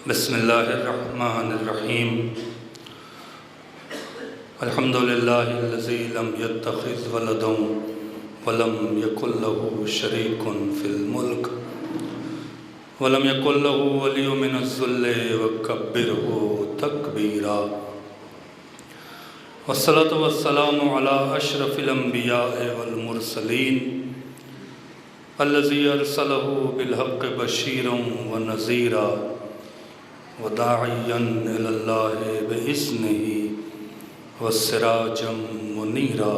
बिस्मिल्लाहिर्रहमानिर्रहीम। अल्हम्दुलिल्लाहिल्लज़ी लम यत्तखिज़ वलदन वलम यकुल लहू शरीकुन फिल मुल्क वलम यकुल लहू वलिय्युम मिनज़्ज़ुल्लि वकब्बिरहू तकबीरा। वस्सलातु वस्सलामु अला अशरफिल अंबिया'i वल मुरसलीन अल्लज़ी अरसलहू बिल हक़्क़ि बशीरन व नज़ीरा व दाइयन इलल्लाहि बिइज़्निही व सिराजम मुनीरा।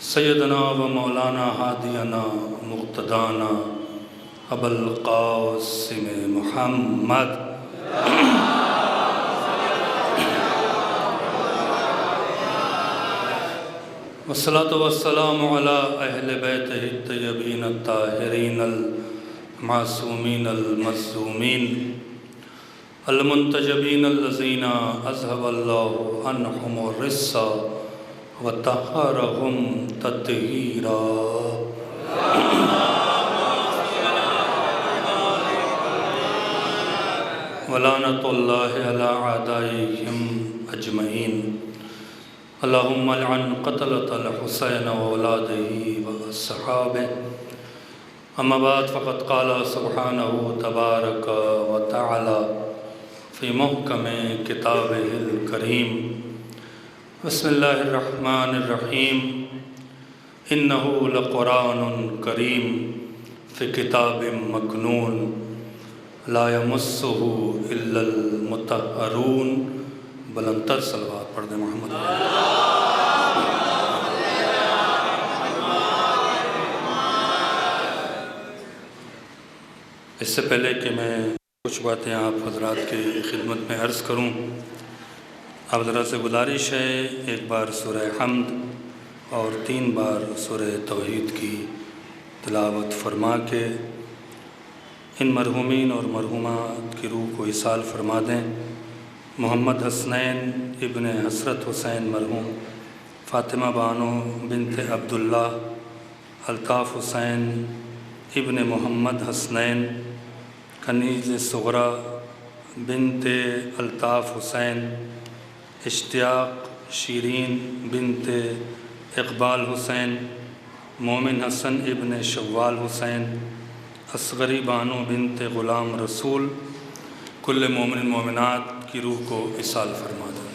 सय्यदना व मौलाना हादियना मुक़्तदाना अबुल क़ासिम मुहम्मद वस्सलातु वस्सलामु अला अहले बैतिही अत्तय्यबीन अत्ताहिरीन अल-मासूमीन अल-मज़्ज़ूमीन अल-मुंतजबीन अल्लज़ीना अज़हबल्लाहु अन्हुमुर रिस्सा व तह्हरहुम तत्हीरा। वलानतुल्लाहि अला आदाइहिम अजमईन। अल्लाहुम्मा लअन क़तलतल हुसैन व औलादिही व अस्हाबिही। अम्मा बाद फ़क़द क़ाला सुब्हानहू तबारक व तआला फ़ी मुहकमि किताबिहिल करीम। बिस्मिल्लाहिर्रहमानिर्रहीम। इन्नहू लक़ुरआनुन करीम फ़ी किताबिम मकनून ला यमस्सुहू इल्लल मुतहहरून। बुलंदतर सलवात पढ़ दे मोहम्मद। इससे पहले कि मैं कुछ बातें आप हज़रात की खिदमत में अर्ज़ करूं, आप ज़रा से गुजारिश है एक बार सूरह हम्द और 3 बार सूरह तौहीद की तिलावत फरमा के इन मरहूमीन और मरहूमात की रूह को इसाल फरमा दें। मोहम्मद हसनैन इब्न हसरत हुसैन मरहूम, फ़ातिमा बानो बिनत अब्दुल्लाह, अल्ताफ़ हुसैन इब्न मोहम्मद हसनैन, कनीज़ सुग़रा बिनत अल्ताफ़ हुसैन, इश्तियाक़ शीरीन बिनत इक़बाल हुसैन, मोमिन हसन इब्न शव्वाल हुसैन, असग़री बानो बिनत ग़ुलाम रसूल, कुल्ल मोमिन मोमिनात की रूह को इसाल फरमा देना।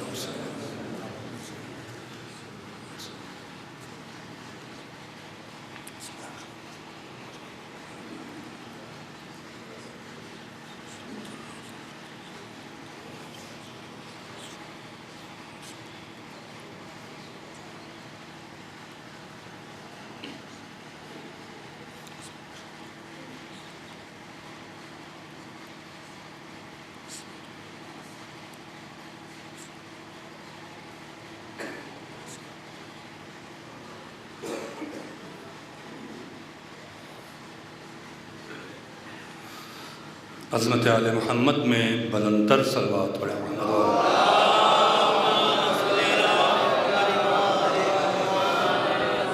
अज़मत आले मोहम्मद में बुलंदतर सलवात पढ़े।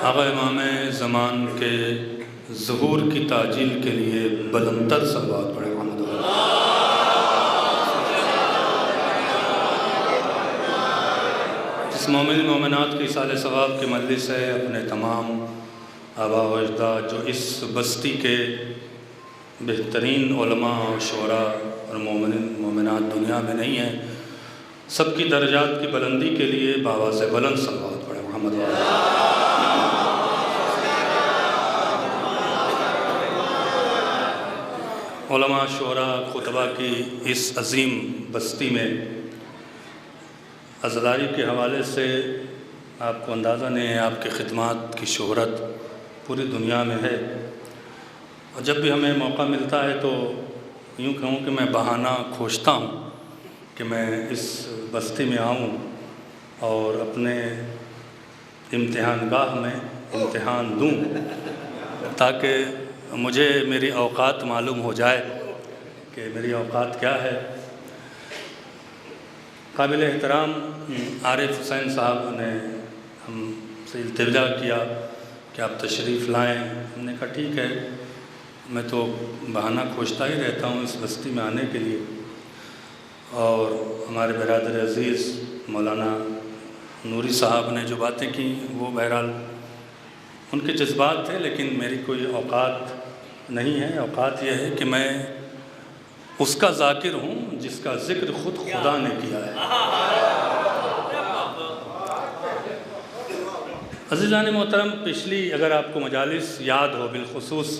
आक़ा इमाम ज़मान के ज़ुहूर की ताजील के लिए बुलंदतर सलवात पढ़े। इस मोमिन मोमिनात की इसाल सवाब की मजलिस है, अपने तमाम आबा व अजदाद जो इस बस्ती के बेहतरीन उलमा और शुरा और मोमिन मोमिनात दुनिया में नहीं हैं, सबकी दर्जात की बुलंदी के लिए बाबा से बुलंद सलवात पढ़े मोहम्मद। उलमा शुरा खुतबा की इस अज़ीम बस्ती में अज़लारी के हवाले से आपको अंदाज़ा नहीं है, आपकी खिदमत की शोहरत पूरी दुनिया में है। और जब भी हमें मौका मिलता है तो यूँ कहूँ कि मैं बहाना खोजता हूँ कि मैं इस बस्ती में आऊँ और अपने इम्तिहानगाह में इम्तिहान दूँ, ताकि मुझे मेरी औकात मालूम हो जाए कि मेरी औकात क्या है। काबिल एहतराम आरिफ हुसैन साहब ने हमसे इल्तिजा किया कि आप तशरीफ़ लाएँ। हमने कहा ठीक है, मैं तो बहाना खोजता ही रहता हूँ इस बस्ती में आने के लिए। और हमारे बिरादर अज़ीज़ मौलाना नूरी साहब ने जो बातें की वो बहरहाल उनके जज्बात थे, लेकिन मेरी कोई औकात नहीं है। औकात यह है कि मैं उसका ज़ाकिर हूँ जिसका ज़िक्र ख़ुद खुदा ने किया है। अज़ीज़ान मोहतरम, पिछली अगर आपको मजालिस याद हो, बिलखुसूस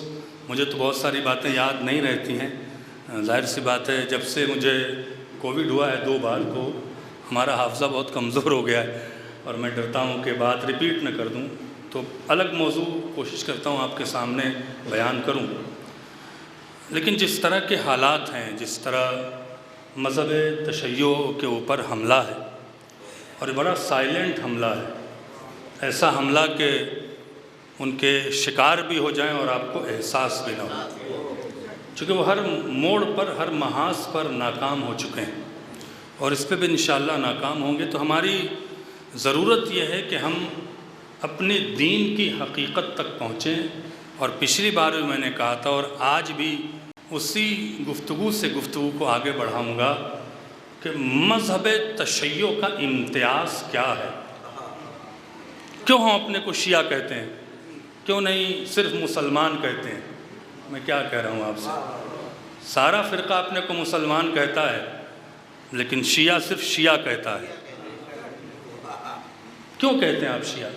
मुझे तो बहुत सारी बातें याद नहीं रहती हैं। ज़ाहिर सी बात है, जब से मुझे कोविड हुआ है 2 बार, तो हमारा हाफ़ज़ा बहुत कमज़ोर हो गया है और मैं डरता हूँ कि बात रिपीट न कर दूँ, तो अलग मौजू कोशिश करता हूँ आपके सामने बयान करूँ। लेकिन जिस तरह के हालात हैं, जिस तरह मज़हब तशय्यो के ऊपर हमला है और बड़ा साइलेंट हमला है, ऐसा हमला कि उनके शिकार भी हो जाएं और आपको एहसास भी ना हो, चूँकि वो हर मोड़ पर, हर महाज पर नाकाम हो चुके हैं और इस पे भी इंशाअल्लाह नाकाम होंगे। तो हमारी ज़रूरत यह है कि हम अपने दीन की हकीकत तक पहुँचें। और पिछली बार भी मैंने कहा था और आज भी उसी गुफ्तगू से गुफ्तगू को आगे बढ़ाऊँगा कि मज़हब तशय्यो का इम्तियाज़ क्या है। क्यों हम अपने को शिया कहते हैं, क्यों नहीं सिर्फ मुसलमान कहते हैं। मैं क्या कह रहा हूँ आपसे, सारा फ़िरका अपने को मुसलमान कहता है, लेकिन शिया सिर्फ शिया कहता है। क्यों कहते हैं आप शिया?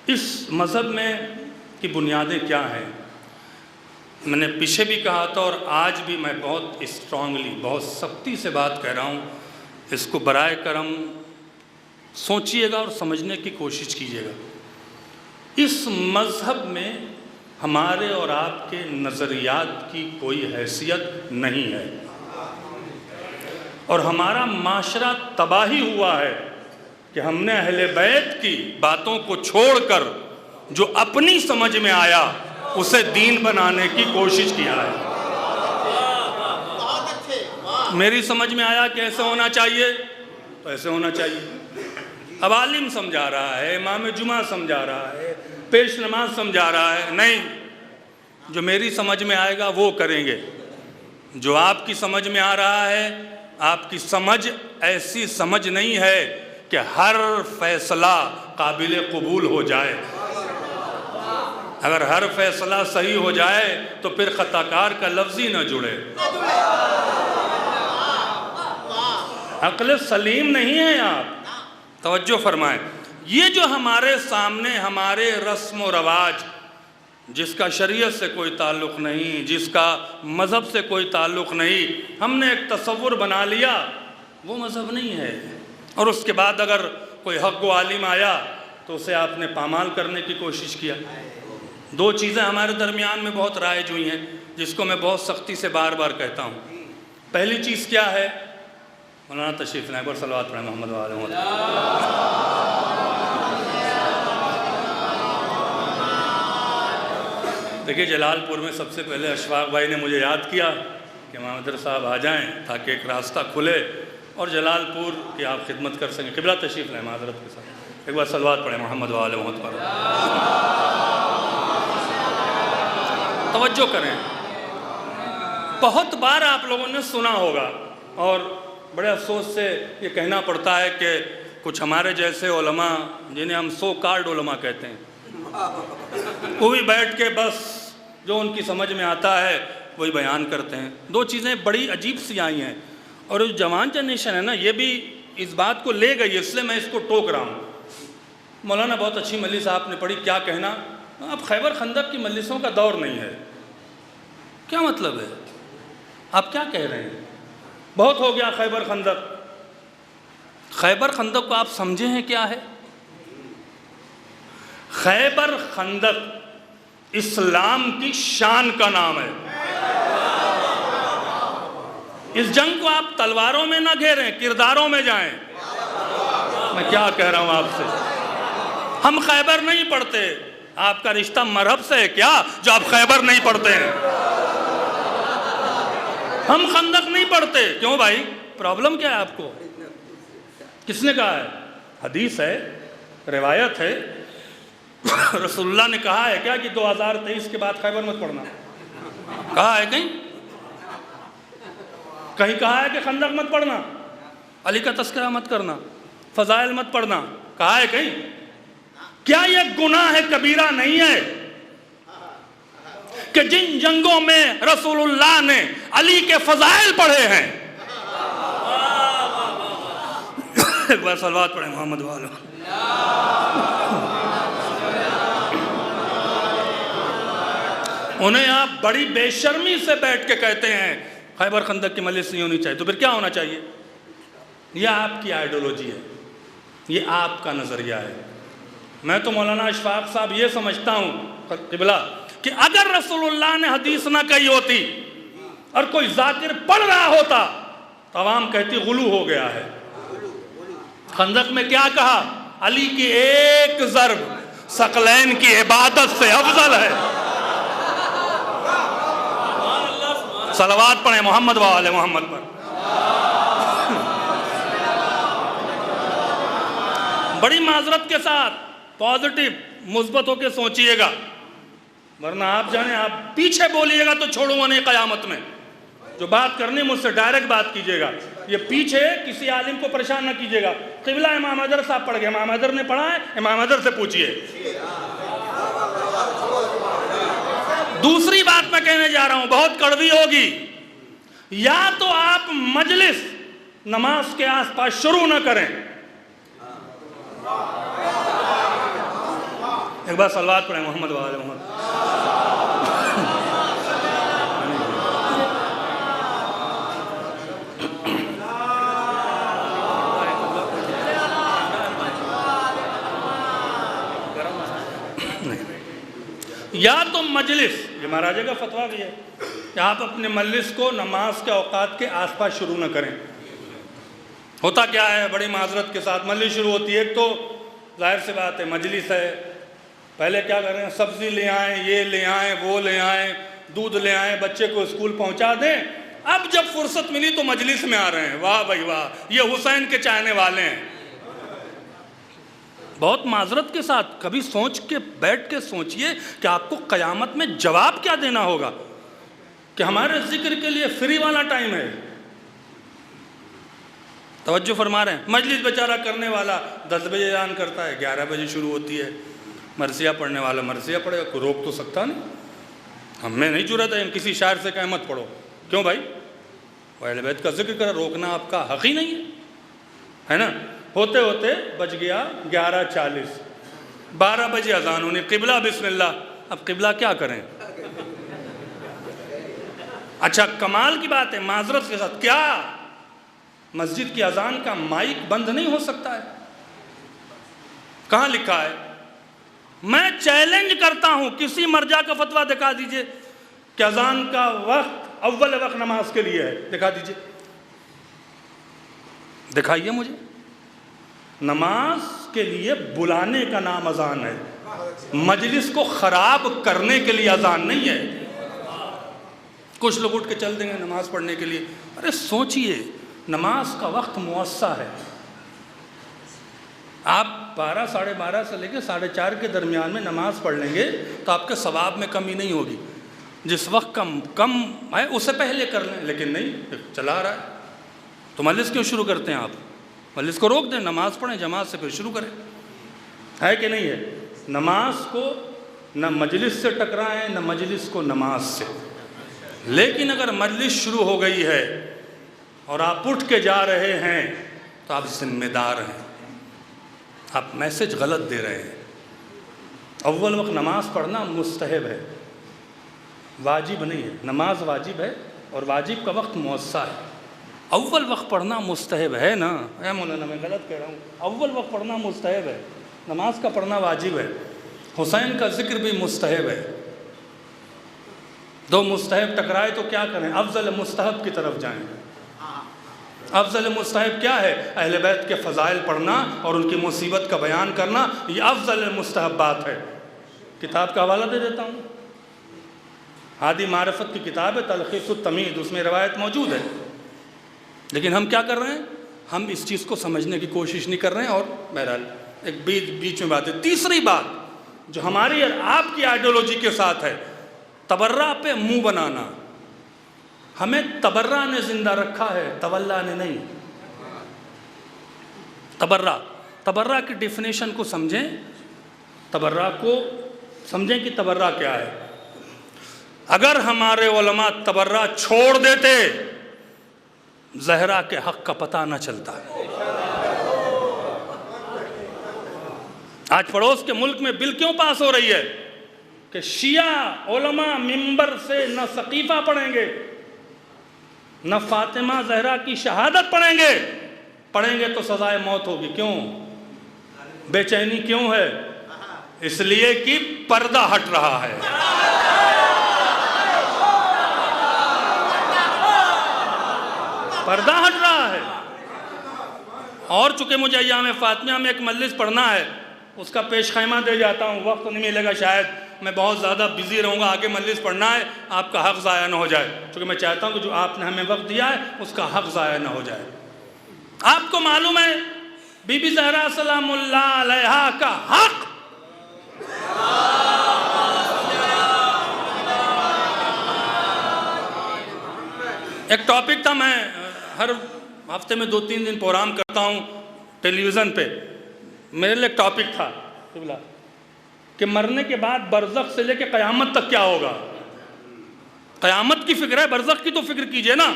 इस मज़हब में की बुनियादें क्या हैं? मैंने पीछे भी कहा था और आज भी मैं बहुत स्ट्रांगली, बहुत सख्ती से बात कह रहा हूँ। इसको बराए करम सोचिएगा और समझने की कोशिश कीजिएगा। इस मज़हब में हमारे और आपके नज़रियात की कोई हैसियत नहीं है और हमारा माशरा तबाही हुआ है कि हमने अहले बैत की बातों को छोड़कर जो अपनी समझ में आया उसे दीन बनाने की कोशिश किया है। मेरी समझ में आया कि ऐसे होना चाहिए तो ऐसे होना चाहिए। अब आलिम समझा रहा है, इमाम जुमा समझा रहा है, पेश नमाज समझा रहा है, नहीं, जो मेरी समझ में आएगा वो करेंगे। जो आपकी समझ में आ रहा है, आपकी समझ ऐसी समझ नहीं है कि हर फैसला काबिल कबूल हो जाए। अगर हर फैसला सही हो जाए तो फिर खताकार का लफ्ज़ ही न जुड़े। अक्ल सलीम नहीं है आप, तवज्जो फरमाएं। ये जो हमारे सामने हमारे रस्म व रवाज, जिसका शरीयत से कोई ताल्लुक़ नहीं, जिसका मज़हब से कोई ताल्लुक़ नहीं, हमने एक तसव्वुर बना लिया, वो मज़हब नहीं है। और उसके बाद अगर कोई हक़ व आलिम आया तो उसे आपने पामाल करने की कोशिश किया। 2 चीज़ें हमारे दरमियान में बहुत राइज हुई हैं, जिसको मैं बहुत सख्ती से बार बार कहता हूँ। पहली चीज़ क्या है? मौलाना तशरीफ़ लाएं, पर सलवात पढ़ें मोहम्मद वाले मोहम्मद। देखिए, जलालपुर में सबसे पहले अशफाक भाई ने मुझे याद किया कि मोहम्मद साहब आ जाएं ताकि एक रास्ता खुले और जलालपुर की आप खिदमत कर सकें। क़िबला तशरीफ़ लाएं माज़रत के साथ, एक बार सलवात पढ़ें मोहम्मद वाले मोहम्मद पर। तवज्जो करें। बहुत बार आप लोगों ने सुना होगा और बड़े अफसोस से ये कहना पड़ता है कि कुछ हमारे जैसे उलमा, जिन्हें हम सो कार्ड उलमा कहते हैं, वो भी बैठ के बस जो उनकी समझ में आता है वही बयान करते हैं। 2 चीज़ें बड़ी अजीब सी आई हैं और जो जवान जनरेशन है ना, ये भी इस बात को ले गई, इसलिए मैं इसको टोक रहा हूँ। मौलाना बहुत अच्छी मजलिस आपने पढ़ी, क्या कहना, अब खैबर खंदक की मजलिसों का दौर नहीं है। क्या मतलब है? आप क्या कह रहे हैं? बहुत हो गया खैबर खंदक। खैबर खंदक को आप समझे हैं क्या है? खैबर खंदक इस्लाम की शान का नाम है। इस जंग को आप तलवारों में ना घेरें, किरदारों में जाएं। मैं क्या कह रहा हूं आपसे? हम खैबर नहीं पढ़ते। आपका रिश्ता मरहब से है क्या जो आप खैबर नहीं पढ़ते हैं? हम खंदक नहीं पढ़ते। क्यों भाई, प्रॉब्लम क्या है आपको? किसने कहा है? हदीस है, रिवायत है। रसूलुल्लाह ने कहा है क्या कि 2023 के बाद खैबर मत पढ़ना? कहा है कहीं? कहीं कहा है कि खंदक मत पढ़ना, अली का तस्करा मत करना, फजाइल मत पढ़ना, कहा है कहीं? क्या यह गुनाह है कबीरा नहीं है कि जिन जंगों में रसूलुल्लाह ने अली के फजाइल पढ़े हैं? एक बार सलवात पढ़े मोहम्मद वाले। उन्हें आप बड़ी बेशर्मी से बैठ के कहते हैं खैबर खंदक की मजलिस नहीं होनी चाहिए, तो फिर क्या होना चाहिए? यह आपकी आइडियोलॉजी है, ये आपका नज़रिया है। मैं तो मौलाना अशफाक साहब ये समझता हूँ क़िबला कि अगर रसूलुल्लाह ने हदीस ना कही होती और कोई जाकिर पढ़ रहा होता तो अवाम कहती गुलू हो गया है। खंदक में क्या कहा? अली की एक ज़र्ब सकलैन की इबादत से अफजल है। सलवात पढ़े मोहम्मद वाले मोहम्मद पर। बड़ी माजरत के साथ पॉजिटिव मुस्बत होकर सोचिएगा, वरना आप जाने आप पीछे बोलिएगा तो छोड़ूंगा नहीं क़यामत में। जो बात करनी मुझसे डायरेक्ट बात कीजिएगा, ये पीछे किसी आलिम को परेशान ना कीजिएगा। क़िबला इमाम अजहर साहब पढ़ गए, इमाम अजहर ने पढ़ा है, इमाम अजहर से पूछिए। दूसरी बात मैं कहने जा रहा हूं, बहुत कड़वी होगी। या तो आप मजलिस नमाज के आसपास शुरू ना करें। एक बार सलवात पढ़े मोहम्मद वाले मोहम्मद। या तो मजलिस, ये महाराजा का फतवा भी है कि आप अपने मजलिस को नमाज के औकात के आसपास शुरू न करें। होता क्या है, बड़ी माजरत के साथ मजलिस शुरू होती है। एक तो जाहिर सी बात है मजलिस है, पहले क्या करें, सब्ज़ी ले आएँ, ये ले आएँ, वो ले आएँ, दूध ले आएँ, बच्चे को स्कूल पहुंचा दें। अब जब फुर्सत मिली तो मजलिस में आ रहे हैं। वाह भाई वाह, ये हुसैन के चाहने वाले हैं। बहुत माजरत के साथ कभी सोच के बैठ के सोचिए कि आपको क़यामत में जवाब क्या देना होगा कि हमारे जिक्र के लिए फ्री वाला टाइम है। तवज्जो फरमा रहे हैं। मजलिस बेचारा करने वाला 10 बजे ऐलान करता है, 11 बजे शुरू होती है। मरसिया पढ़ने वाला मरसिया पढ़ेगा, कोई रोक तो सकता नहीं। हमें नहीं जुर्रत है हम किसी शायर से कहें मत पढ़ो। क्यों भाई, अहले बैत का जिक्र कर, रोकना आपका हक़ ही नहीं है ना। होते होते बज गया 11:40, 12 बजे अजान होने, क़िबला बिस्मिल्लाह। अब क़िबला क्या करें? अच्छा कमाल की बात है, माजरत के साथ, क्या मस्जिद की अजान का माइक बंद नहीं हो सकता है? कहाँ लिखा है? मैं चैलेंज करता हूं, किसी मर्जा का फतवा दिखा दीजिए कि अजान का वक्त अव्वल वक्त नमाज के लिए है, दिखा दीजिए, दिखाइए मुझे। नमाज के लिए बुलाने का नाम अजान है, मजलिस को खराब करने के लिए अजान नहीं है। कुछ लोग उठ के चल देंगे नमाज पढ़ने के लिए। अरे सोचिए, नमाज का वक्त मुअस्सा है। आप 12, साढ़े 12 से लेकर 4:30 के दरमियान में नमाज पढ़ लेंगे तो आपके सवाब में कमी नहीं होगी। जिस वक्त कम है उससे पहले कर लें, लेकिन नहीं, चला रहा है तो मजलिस क्यों शुरू करते हैं आप? मजलिस को रोक दें, नमाज पढ़ें जमात से, फिर शुरू करें। है कि नहीं है? नमाज को न मजलिस से टकराएं, न मजलिस को नमाज से। लेकिन अगर मजलिस शुरू हो गई है और आप उठ के जा रहे हैं तो आप जिम्मेदार हैं, आप मैसेज गलत दे रहे हैं। अव्वल वक्त नमाज पढ़ना मुस्तहब है, वाजिब नहीं है। नमाज वाजिब है और वाजिब का वक्त मुअस्सा है। अव्वल वक्त पढ़ना मुस्तहब है ना? ऐ मौलाना मैं गलत कह रहा हूँ, अव्वल वक्त पढ़ना मुस्तहब है, नमाज का पढ़ना वाजिब है। हुसैन का जिक्र भी मुस्तहब है। दो मुस्तहब टकराए तो क्या करें? अफजल मुस्तहब की तरफ जाएं। अफजल मुस्तहब क्या है? अहले बैत के फ़ज़ाइल पढ़ना और उनकी मुसीबत का बयान करना, ये अफजल मुस्तहब बात है। किताब का हवाला दे देता हूँ, हादी मारिफत की किताब है, तलख़ीसुत तमीद, उसमें रवायत मौजूद है। लेकिन हम क्या कर रहे हैं? हम इस चीज़ को समझने की कोशिश नहीं कर रहे हैं। और बहरहाल एक बीच में बात है। तीसरी बात जो हमारी और आपकी आइडियोलॉजी के साथ है, तबर्रा पे मुंह बनाना। हमें तबर्रा ने जिंदा रखा है, तवल्ला ने नहीं। तबर्रा, तबर्रा की डेफिनेशन को समझें, तबर्रा को समझें कि तबर्रा क्या है। अगर हमारे उलमा तबर्रा छोड़ देते, ज़हरा के हक़ का पता न चलता। आज पड़ोस के मुल्क में बिल क्यों पास हो रही है कि शिया उलमा मिंबर से न सकीफ़ा पढ़ेंगे, न फातिमा ज़हरा की शहादत पढ़ेंगे, पढ़ेंगे तो सजाए मौत होगी। क्यों? बेचैनी क्यों है? इसलिए कि पर्दा हट रहा है। पर्दा हट रहा है। और चूंकि मुझे अय्याम फातिमा में एक मजलिस पढ़ना है, उसका पेश खैमा दे जाता हूँ, वक्त नहीं मिलेगा शायद, मैं बहुत ज़्यादा बिजी रहूँगा, आगे मजलिस पढ़ना है, आपका हक़ ज़ाया ना हो जाए, क्योंकि मैं चाहता हूँ कि जो आपने हमें वक्त दिया है उसका हक़ ज़ाया ना हो जाए। आपको मालूम है बीबी ज़हरा सलामुल्लाह अलैहा का हक़ एक टॉपिक था। मैं हर हफ्ते में 2-3 दिन प्रोग्राम करता हूँ टेलीविज़न पे। मेरे लिए टॉपिक था कि मरने के बाद बरज़ख से लेकर क़यामत तक क्या होगा। क़यामत की फ़िक्र है, बरज़ख की तो फ़िक्र कीजिए ना।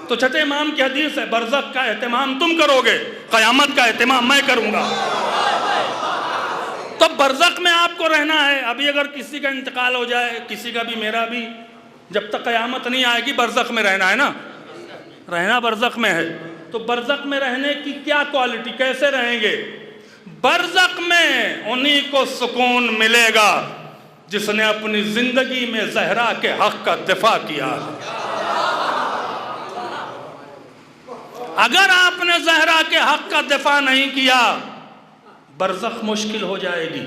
तो छठे इमाम की हदीस है, बरज़ख का एहतमाम तुम करोगे, क़यामत का एहतमाम मैं करूँगा। तो बरज़ख में आपको रहना है। अभी अगर किसी का इंतकाल हो जाए, किसी का भी, मेरा भी, जब तक क़यामत नहीं आएगी बरज़ख में रहना है ना, रहना बरज़ख में है। तो बरज़ख में रहने की क्या क्वालिटी, कैसे रहेंगे? बरज़ख में उन्हीं को सुकून मिलेगा जिसने अपनी ज़िंदगी में ज़हरा के हक़ का दिफा किया। अगर आपने ज़हरा के हक़ का दिफा नहीं किया, बरज़ख मुश्किल हो जाएगी।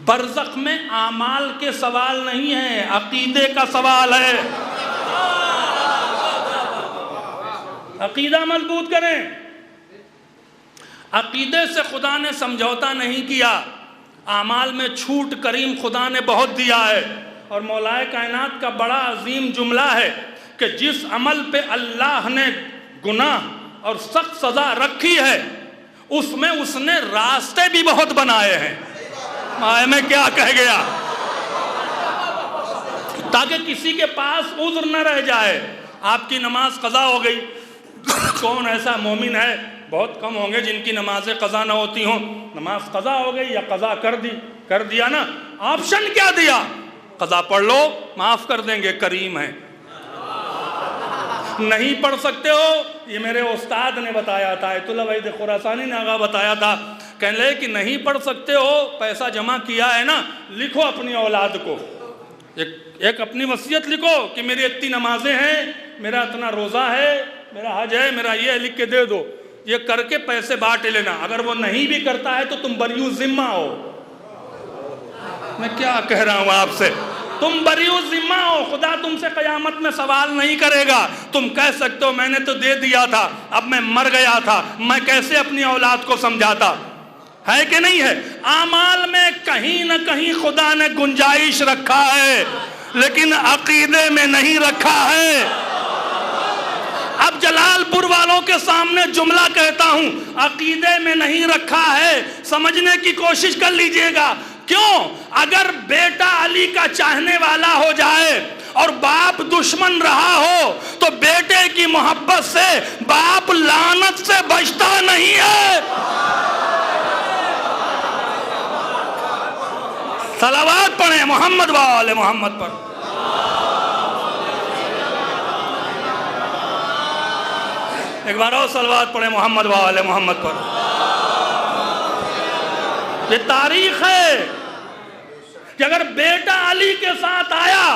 बरज़ख में आमाल के सवाल नहीं है, अकीदे का सवाल है। अकीदा मजबूत करें। अकीदे से खुदा ने समझौता नहीं किया, आमाल में छूट करीम खुदा ने बहुत दिया है। और मौलाए कायनात का बड़ा अजीम जुमला है कि जिस अमल पे अल्लाह ने गुनाह और सख्त सज़ा रखी है, उसमें उसने रास्ते भी बहुत बनाए हैं। मैं क्या कह गया, ताकि किसी के पास उज़्र न रह जाए। आपकी नमाज कज़ा हो गई, कौन ऐसा मोमिन है, बहुत कम होंगे जिनकी नमाज़ें कज़ा ना होती हों। नमाज कज़ा हो गई या कज़ा कर दिया ना, ऑप्शन क्या दिया, कज़ा पढ़ लो, माफ़ कर देंगे, करीम है। नहीं पढ़ सकते हो, ये मेरे उस्ताद ने बताया था, आयतुल्लाह वहीद खुरासानी ने आगा बताया था, कहने लगे कि नहीं पढ़ सकते हो, पैसा जमा किया है ना, लिखो अपनी औलाद को, एक अपनी वसीयत लिखो कि मेरी इतनी नमाजें हैं, मेरा इतना रोज़ा है, मेरा हज है, मेरा ये लिख के दे दो, ये करके पैसे बांट लेना। अगर वो नहीं भी करता है तो तुम बरियू जिम्मा हो। मैं क्या कह रहा हूँ आपसे, तुम बरियू जिम्मा हो, खुदा तुमसे क़यामत में सवाल नहीं करेगा। तुम कह सकते हो मैंने तो दे दिया था, अब मैं मर गया था, मैं कैसे अपनी औलाद को समझाता, है कि नहीं है? आमाल में कहीं ना कहीं खुदा ने गुंजाइश रखा है, लेकिन अकीदे में नहीं रखा है। अब जलालपुर वालों के सामने जुमला कहता हूं, अकीदे में नहीं रखा है, समझने की कोशिश कर लीजिएगा। क्यों? अगर बेटा अली का चाहने वाला हो जाए और बाप दुश्मन रहा हो, तो बेटे की मोहब्बत से बाप लानत से बचता नहीं है। सलावत पढ़े मोहम्मद वाले मोहम्मद पर। एक बार और सलवात पढ़े मोहम्मद वाले मोहम्मद पर। ये तारीख है कि अगर बेटा अली के साथ आया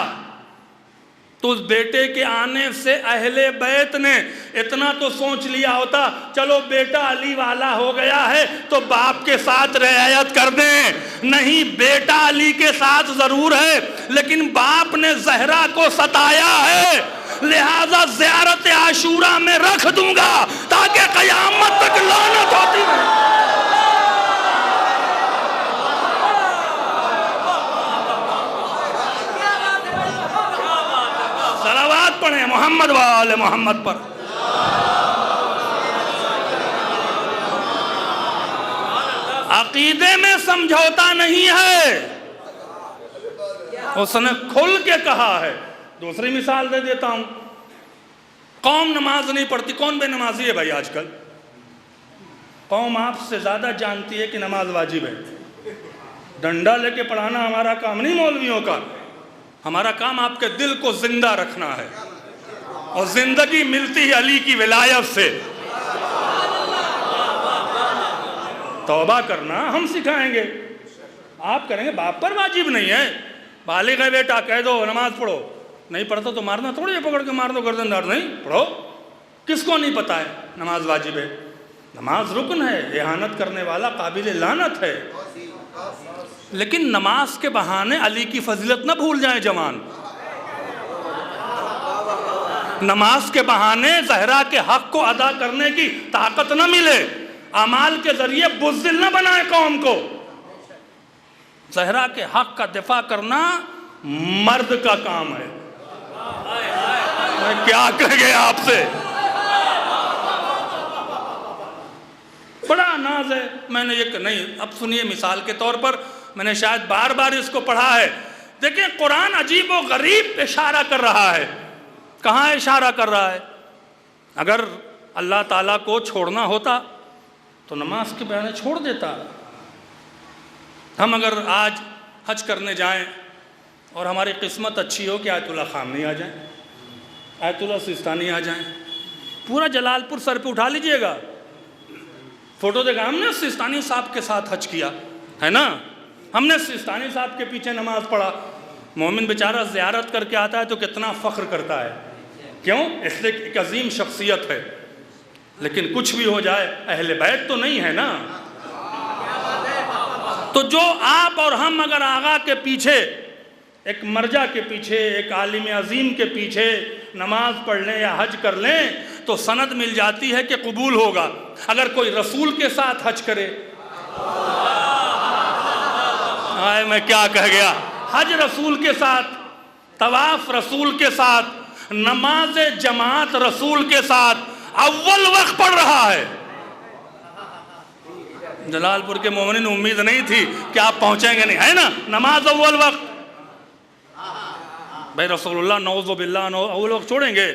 तो उस बेटे के आने से अहले बैत ने इतना तो सोच लिया होता, चलो बेटा अली वाला हो गया है तो बाप के साथ रियायत कर दें। नहीं, बेटा अली के साथ जरूर है, लेकिन बाप ने ज़हरा को सताया है, लिहाजा ज़ियारत आशूरा में रख दूंगा ताकि क़यामत तक लानत होती रहे। सलावत पढ़े मोहम्मद व आले मोहम्मद पर। अकीदे में समझौता नहीं है, उसने खुल के कहा है। दूसरी मिसाल दे देता हूं, कौम नमाज नहीं पढ़ती, कौन बेनमाजी है भाई आजकल? कौम आपसे ज्यादा जानती है कि नमाज वाजिब है। डंडा लेके पढ़ाना हमारा काम नहीं मौलवियों का, हमारा काम आपके दिल को जिंदा रखना है, और जिंदगी मिलती है अली की विलायत से। तौबा करना हम सिखाएंगे, आप करेंगे। बाप पर वाजिब नहीं है, बालिग है बेटा, कह दो नमाज पढ़ो, नहीं पढ़ता तो मारना थोड़ी है, पकड़ के मार दो गर्दनदार, नहीं पढ़ो। किसको नहीं पता है नमाज वाजिब है? नमाज रुकन है, इहानत करने वाला काबिल लानत है। लेकिन नमाज के बहाने अली की फजीलत न भूल जाए जवान, नमाज के बहाने जहरा के हक को अदा करने की ताकत न मिले, अमाल के जरिए बुज़दिल न बनाए कौम को। जहरा के हक का दिफा करना मर्द का काम है। मैं क्या कह गया आपसे? बड़ा नाज है। मैंने ये नहीं, अब सुनिए मिसाल के तौर पर, मैंने शायद बार बार इसको पढ़ा है। देखिए कुरान अजीब व गरीब इशारा कर रहा है। कहाँ इशारा कर रहा है? अगर अल्लाह ताला को छोड़ना होता तो नमाज के बहाने छोड़ देता। हम अगर आज हज करने जाएं और हमारी किस्मत अच्छी हो कि आयतुल्ला खामनी आ जाए, आयतुल्ला सिस्तानी आ जाए, पूरा जलालपुर सर पे उठा लीजिएगा। फोटो देखा हमने, सिस्तानी साहब के साथ हज किया है ना, हमने सिस्तानी साहब के पीछे नमाज पढ़ा। मोमिन बेचारा ज़ियारत करके आता है तो कितना फ़ख्र करता है, क्यों? इसलिए एक अजीम शख्सियत है। लेकिन कुछ भी हो जाए अहले बैत तो नहीं है ना। तो जो आप और हम अगर आगा के पीछे, एक मर्जा के पीछे, एक आलिम अजीम के पीछे नमाज पढ़ लें या हज कर लें तो सनद मिल जाती है कि कबूल होगा। अगर कोई रसूल के साथ हज करे, आए मैं क्या कह गया, हज रसूल के साथ, तवाफ रसूल के साथ, नमाज जमात रसूल के साथ, अव्वल वक्त पढ़ रहा है। जलालपुर के मोमिन उम्मीद नहीं थी कि आप पहुंचेंगे नहीं, है ना, नमाज अव्वल वक्त। भाई रसूलुल्लाह नौज़ु बिल्लाह अव्वल वक्त छोड़ेंगे?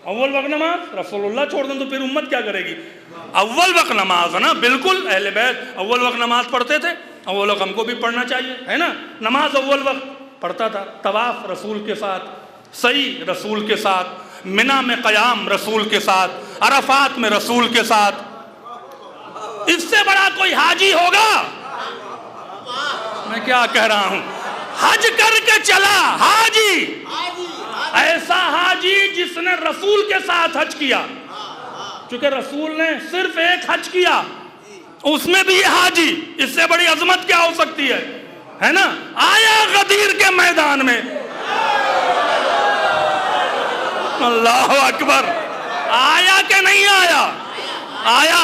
अव्वल वक्त नमाज रसूलुल्लाह छोड़ दें तो फिर उम्मत क्या करेगी? अव्वल वक्त नमाज है ना, बिल्कुल अहले बैत अव्वल वक्त नमाज पढ़ते थे, अव्वल वक्त हमको भी पढ़ना चाहिए, है ना। नमाज अव्वल वक्त पढ़ता था, तवाफ रसूल के साथ, सई रसूल के साथ, मिना में क़याम रसूल के साथ, अरफात में रसूल के साथ। इससे बड़ा कोई हाजी होगा? मैं क्या कह रहा हूं, हज करके चला हाजी, ऐसा हाजी जिसने रसूल के साथ हज किया। क्योंकि रसूल ने सिर्फ एक हज किया, उसमें भी ये हाजी, इससे बड़ी अजमत क्या हो सकती है ना। आया गदीर के मैदान में, अल्लाह अकबर, आया कि नहीं आया? आया।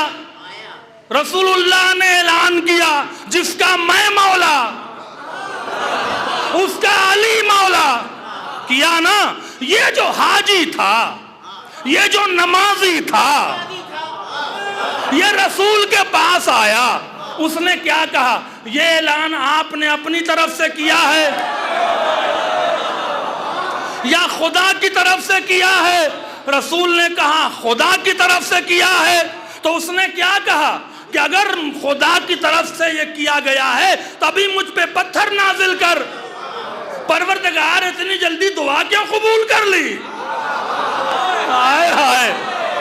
रसूलुल्लाह ने ऐलान किया, जिसका मैं मौला उसका अली मौला। किया ना। ये जो हाजी था, ये जो नमाजी था, ये रसूल के पास आया, उसने क्या कहा? ये ऐलान आपने अपनी तरफ से किया है या खुदा की तरफ से किया है? रसूल ने कहा खुदा की तरफ से किया है। तो उसने क्या कहा कि अगर खुदा की तरफ से ये किया गया है तभी मुझ पे पत्थर नाजिल कर। परवरदिगार इतनी जल्दी दुआ क्यों कबूल कर ली? हाय हाय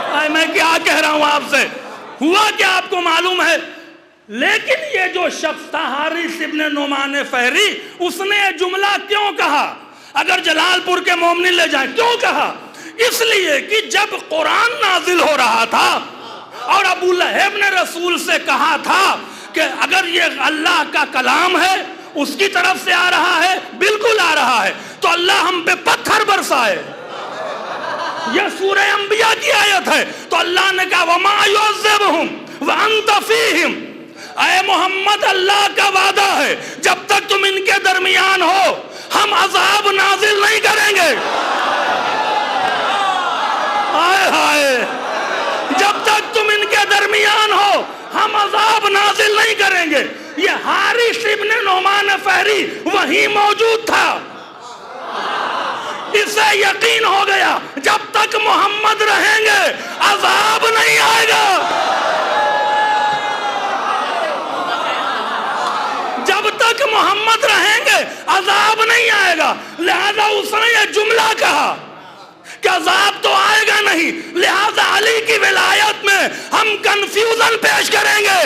हाय, मैं क्या कह रहा हूं आपसे, हुआ क्या आपको मालूम है? लेकिन ये जो शख्स था हारिस इब्न नुमान फहरी, उसने ये जुमला क्यों कहा? अगर जलालपुर के मोमिन ले जाए, क्यों कहा? इसलिए कि जब कुरान नाजिल हो रहा था और अबू लहब ने रसूल से कहा था कि अगर ये अल्लाह का कलाम है, उसकी तरफ से आ रहा है, बिल्कुल आ रहा है, तो अल्लाह हम पे पत्थर बरसाए। यह सूरह अंबिया की आयत है। तो अल्लाह ने कहा वमा युअज़्ज़िबुहुम व अंत फीहिम, ऐ मोहम्मद अल्लाह का वादा है जब तक तुम इनके दरमियान हो हम अजाब नाजिल नहीं करेंगे। हाय हाय, जब तक तुम इनके दरमियान हो हम अजाब नाजिल नहीं करेंगे। ये हारिस इब्न नुमान फहरी वहीं मौजूद था, इसे यकीन हो गया जब तक मोहम्मद रहेंगे अजाब नहीं आएगा। जब तक मोहम्मद रहेंगे अजाब नहीं आएगा। लिहाजा उसने ये जुमला कहा कि अजाब तो आएगा नहीं, लिहाजा अली की विलायत में हम कंफ्यूजन पेश करेंगे।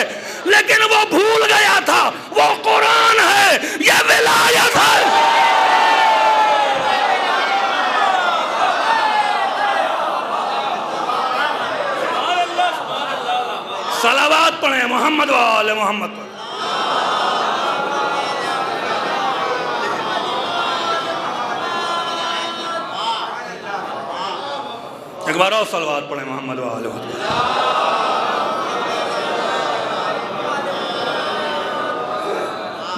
लेकिन वो भूल गया था वो कुरान है, ये विलायत है। सलावत पढ़े मोहम्मद वाले मोहम्मद पर। एक बार और सलावत पढ़े मोहम्मद वाले मोहम्मद पर।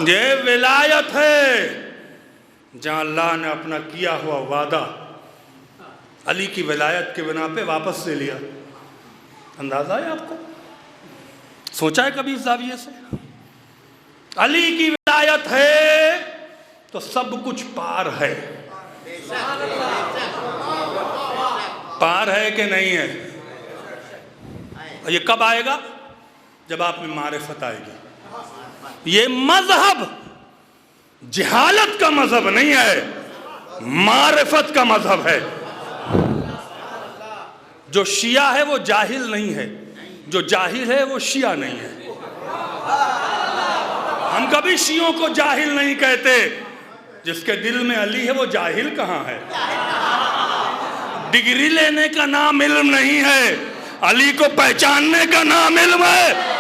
ये विलायत है जहां अल्लाह ने अपना किया हुआ वादा अली की विलायत के बिना पे वापस ले लिया। अंदाजा है आपको? सोचा है कभी इस जाविये से? अली की विलायत है तो सब कुछ पार है। पार है कि नहीं है? ये कब आएगा? जब आप में मारिफत आएगी। ये मजहब जिहालत का मजहब नहीं है, मारिफत का मजहब है। जो शिया है वो जाहिल नहीं है, जो जाहिल है वो शिया नहीं है। हम कभी शियों को जाहिल नहीं कहते। जिसके दिल में अली है वो जाहिल कहाँ है? डिग्री लेने का नाम इल्म नहीं है, अली को पहचानने का नाम इल्म है।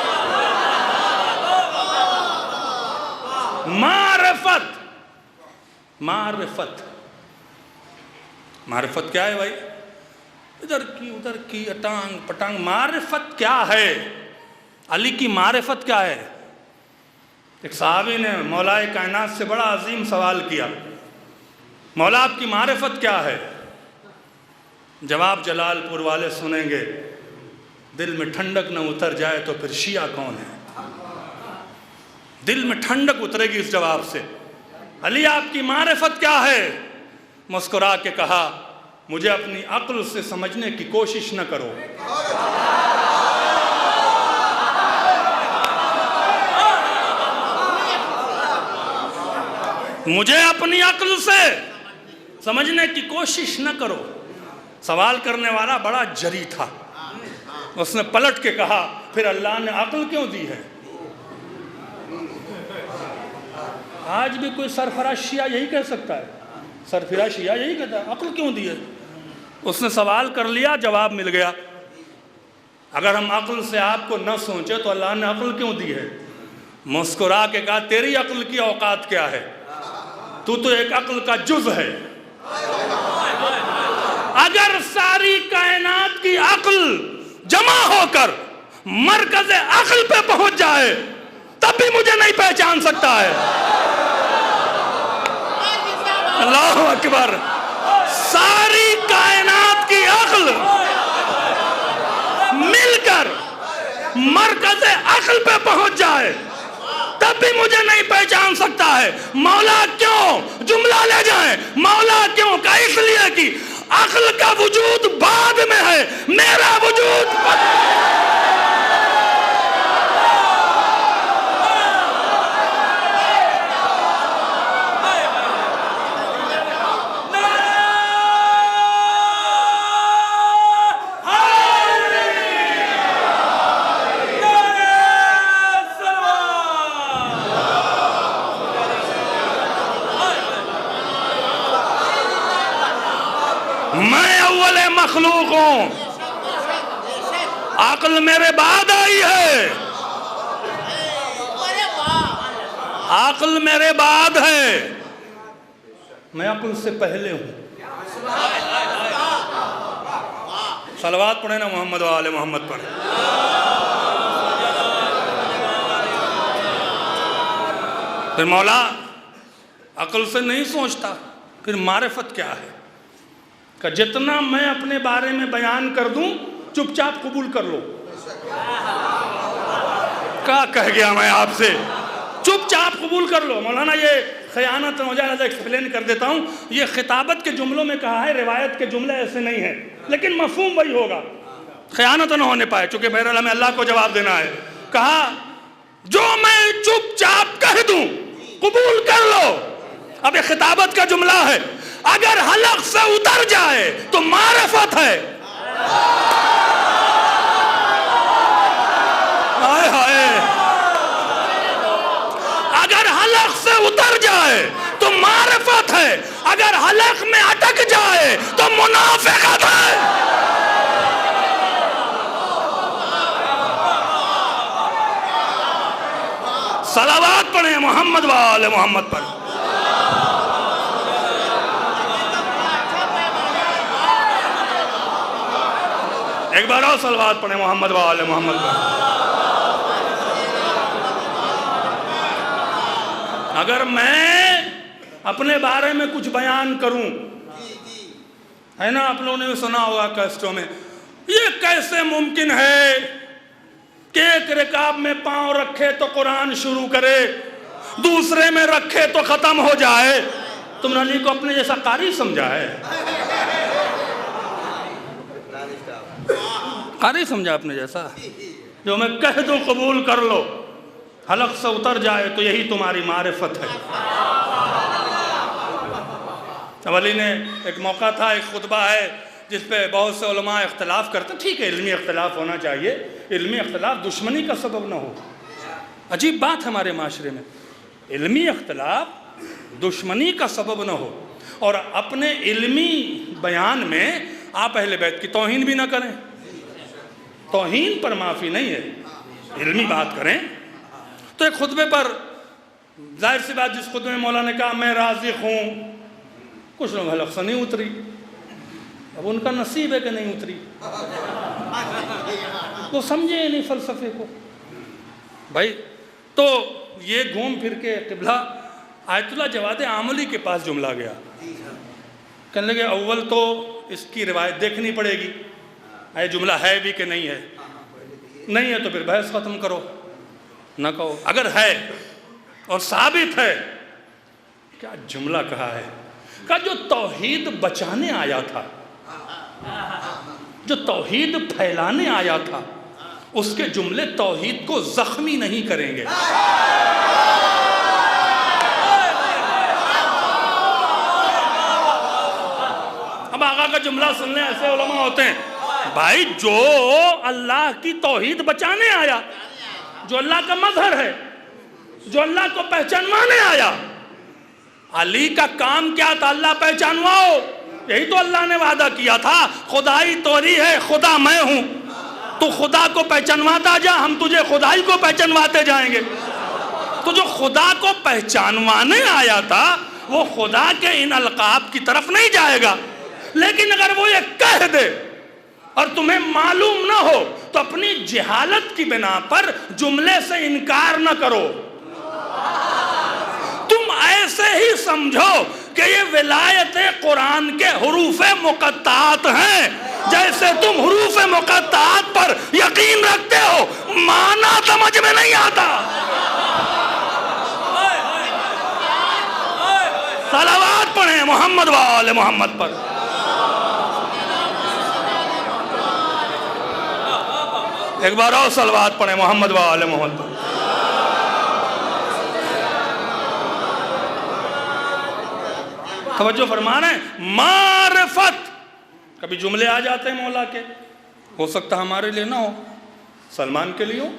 मारिफत, मारिफत, मारिफत क्या है भाई? इधर की उधर की अटांग पटांग। मारिफत क्या है? अली की मारिफत क्या है? एक साहबी ने मौलाए कायनात से बड़ा अजीम सवाल किया, मौला आपकी मारिफत क्या है? जवाब जलालपुर वाले सुनेंगे, दिल में ठंडक न उतर जाए तो फिर शिया कौन है? दिल में ठंडक उतरेगी इस जवाब से। अली आपकी मारिफत क्या है? मुस्कुरा के कहा, मुझे अपनी अक्ल से समझने की कोशिश न करो, मुझे अपनी अक्ल से समझने की कोशिश न करो। सवाल करने वाला बड़ा जरी था, उसने पलट के कहा, फिर अल्लाह ने अक्ल क्यों दी है? आज भी कोई सरफराज शिया यही कह सकता है, सरफराज शिया यही कहता है, अक्ल क्यों दी है? उसने सवाल कर लिया, जवाब मिल गया। अगर हम अक्ल से आपको न सोचे तो अल्लाह ने अक्ल क्यों दी है? मुस्कुरा के कहा, तेरी अक्ल की औकात क्या है? तू तो एक अक्ल का जुज है। अगर सारी कायनात की अक्ल जमा होकर मरकज़े अक्ल पे पहुंच जाए तब भी मुझे नहीं पहचान सकता है। अल्लाहु अकबर। सारी कायनात की अक्ल मिलकर मरकज़े अक्ल पे पहुंच जाए तब भी मुझे नहीं पहचान सकता है। मौला क्यों? जुमला ले जाए, मौला क्यों का? इसलिए कि अक्ल का वजूद बाद में है, मेरा वजूद मैं अव्वले मखलूक हूं, अक्ल मेरे बाद आई है, अक्ल मेरे बाद है, मैं अक्ल से पहले हूं। सलवात पढ़े ना मोहम्मद वाले मोहम्मद पर। फिर मौला अक्ल से नहीं सोचता, फिर मारिफत क्या है? कि जितना मैं अपने बारे में बयान कर दूं चुपचाप कबूल कर लो। क्या कह गया मैं आपसे, चुपचाप कबूल कर लो। मौलाना ये खयानत हो जाए, एक्सप्लेन कर देता हूँ। ये खिताबत के जुमलों में कहा है, रिवायत के जुमले ऐसे नहीं हैं, लेकिन मफहूम वही होगा, खयानत न होने पाए, चूंकि बहरहाल हमें अल्लाह को जवाब देना है। कहा जो मैं चुपचाप कह दूं कबूल कर लो। अब ये खिताबत का जुमला है, अगर हलक से उतर जाए तो मारिफत है। हाय हाय, अगर हलक से उतर जाए तो मारिफत है, अगर हलक में अटक जाए तो मुनाफिकत है। सलावत पढ़े मोहम्मद वाले मोहम्मद पर। एक बार और सलावत पढ़े मोहम्मद वाले मोहम्मद पर। अगर मैं अपने बारे में कुछ बयान करूं, है ना, आप लोगों ने सुना होगा कैसेटों में, ये कैसे मुमकिन है कि एक रिकाब में पांव रखे तो कुरान शुरू करे, दूसरे में रखे तो खत्म हो जाए। तुमने अली को अपने जैसा कारी समझा है? कारी समझा अपने जैसा? जो मैं कह दूं कबूल कर लो, हलक से उतर जाए तो यही तुम्हारी मारिफत है। अली ने एक मौका था, एक खुतबा है जिस पे बहुत से उलमा इख्तलाफ करते। ठीक है, इल्मी इख्तलाफ होना चाहिए, इल्मी इख्तलाफ दुश्मनी का सबब ना हो। अजीब बात हमारे माशरे में, इल्मी इख्तलाफ दुश्मनी का सबब ना हो। और अपने इल्मी बयान में आप अहले बैत की तौहीन भी ना करें। तौहीन पर माफ़ी नहीं है, इल्मी बात करें। तो एक खुतबे पर जाहिर सी बात, जिस खुतबे में मौलाना ने कहा मैं राज़ी हूँ, कुछ लोग हलक से नहीं उतरी। अब उनका नसीब है कि नहीं उतरी, वो समझे नहीं फ़लसफ़े को भाई। तो ये घूम फिर के क़िबला आयतुल्लाह जवाद आमली के पास जुमला गया। कहने लगे अव्वल तो इसकी रिवायत देखनी पड़ेगी, ये जुमला है भी कि नहीं है। नहीं है तो फिर बहस ख़त्म करो, ना कहो। अगर है और साबित है, क्या जुमला कहा है, का जो तौहीद बचाने आया था, जो तौहीद फैलाने आया था, उसके जुमले तौहीद को जख्मी नहीं करेंगे। अब आगा का जुमला सुनने ऐसे उलमा होते हैं, भाई जो अल्लाह की तौहीद बचाने आया, जो अल्लाह का मजहर है, जो अल्लाह को पहचानवाने आया, अली का काम क्या था? अल्लाह पहचानवाओ। यही तो अल्लाह ने वादा किया था, खुदाई तोरी है, खुदा मैं हूं, तो खुदा को पहचानवाता जा, हम तुझे खुदाई को पहचानवाते जाएंगे। तो जो खुदा को पहचानवाने आया था वो खुदा के इन अलकाब की तरफ नहीं जाएगा। लेकिन अगर वो ये कह दे और तुम्हें मालूम ना हो तो अपनी जहालत की बिना पर जुमले से इनकार ना करो। तुम ऐसे ही समझो कि ये विलायत कुरान के हुरूफ़े मुक़त्तात हैं, जैसे तुम हुरूफ़े मुक़त्तात पर यकीन रखते हो, माना समझ में नहीं आता। सलावत पढ़े मोहम्मद वाले मोहम्मद पर। एक बार और सलावत पढ़े मोहम्मद वाले मोहम्मद पर। तवज्जो फरमा रहे हैं, मारिफत। कभी जुमले आ जाते हैं मौला के, हो सकता हमारे लिए ना हो, सलमान के लिए हो।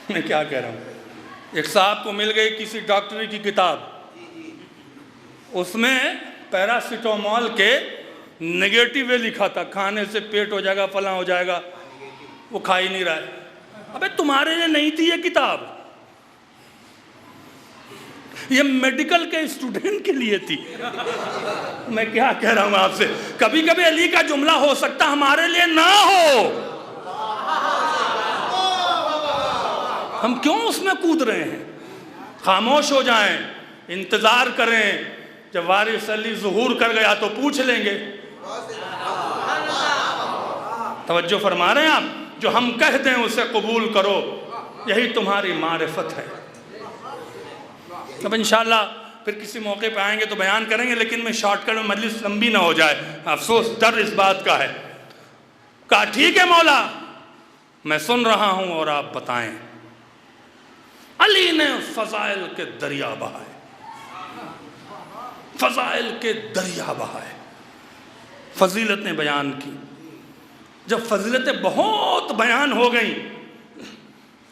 मैं क्या कह रहा हूँ, एक साहब को मिल गई किसी डॉक्टरी की किताब, उसमें पैरासिटामोल के नेगेटिव लिखा था, खाने से पेट हो जाएगा, फला हो जाएगा, वो खा ही नहीं रहा है। अबे तुम्हारे लिए नहीं थी ये किताब, ये मेडिकल के स्टूडेंट के लिए थी। मैं क्या कह रहा हूं आपसे, कभी कभी अली का जुमला हो सकता हमारे लिए ना हो, हम क्यों उसमें कूद रहे हैं? खामोश हो जाएं, इंतजार करें, जब वारिस अली ज़ुहूर कर गया तो पूछ लेंगे। तवज्जो फरमा रहे हैं आप? जो हम कह दें उसे कबूल करो, यही तुम्हारी मारिफत है। अब इंशाअल्लाह फिर किसी मौके पे आएंगे तो बयान करेंगे, लेकिन मैं शॉर्टकट में, मजलिस लंबी ना हो जाए, अफसोस डर इस बात का है। कहा ठीक है मौला, मैं सुन रहा हूं और आप बताएं। अली ने फजाइल के दरिया बहाए, फजाइल के दरिया बहाए, फजीलतें बयान की। जब फजीलतें बहुत बयान हो गई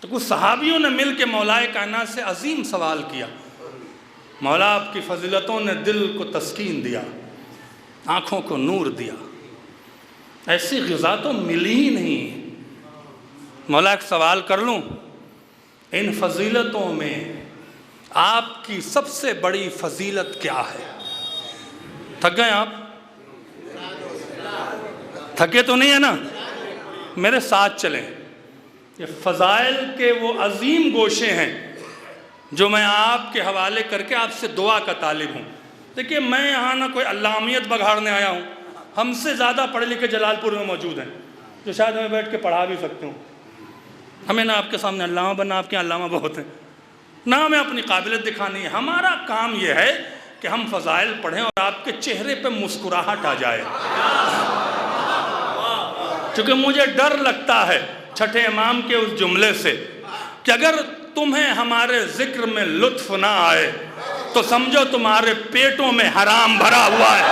तो कुछ सहाबियों ने मिल के मौलाए कायनात से अजीम सवाल किया। मौला, आपकी फजीलतों ने दिल को तस्कीन दिया, आँखों को नूर दिया, ऐसी ग़िज़ा तो मिली ही नहीं। मौला एक सवाल कर लूँ, इन फजीलतों में आपकी सबसे बड़ी फजीलत क्या है? थक गए आप? थके तो नहीं है ना? मेरे साथ चलें। ये फ़ज़ाइल के वो अजीम गोशे हैं जो मैं आपके हवाले करके आपसे दुआ का तालिब हूँ। देखिए, मैं यहाँ ना कोई अल्लामियत बघाड़ने आया हूँ, हमसे ज़्यादा पढ़े लिखे जलालपुर में मौजूद हैं जो शायद मैं बैठ के पढ़ा भी सकती हूँ। हमें ना आपके सामने अल्लामा बनना, आपके अल्लामा बहुत हैं, ना हमें अपनी काबिलियत दिखानी है। हमारा काम यह है कि हम फ़ज़ाइल पढ़ें और आपके चेहरे पे मुस्कुराहट आ जाए। क्योंकि मुझे डर लगता है छठे इमाम के उस जुमले से कि अगर तुम्हें हमारे जिक्र में लुत्फ ना आए तो समझो तुम्हारे पेटों में हराम भरा हुआ है।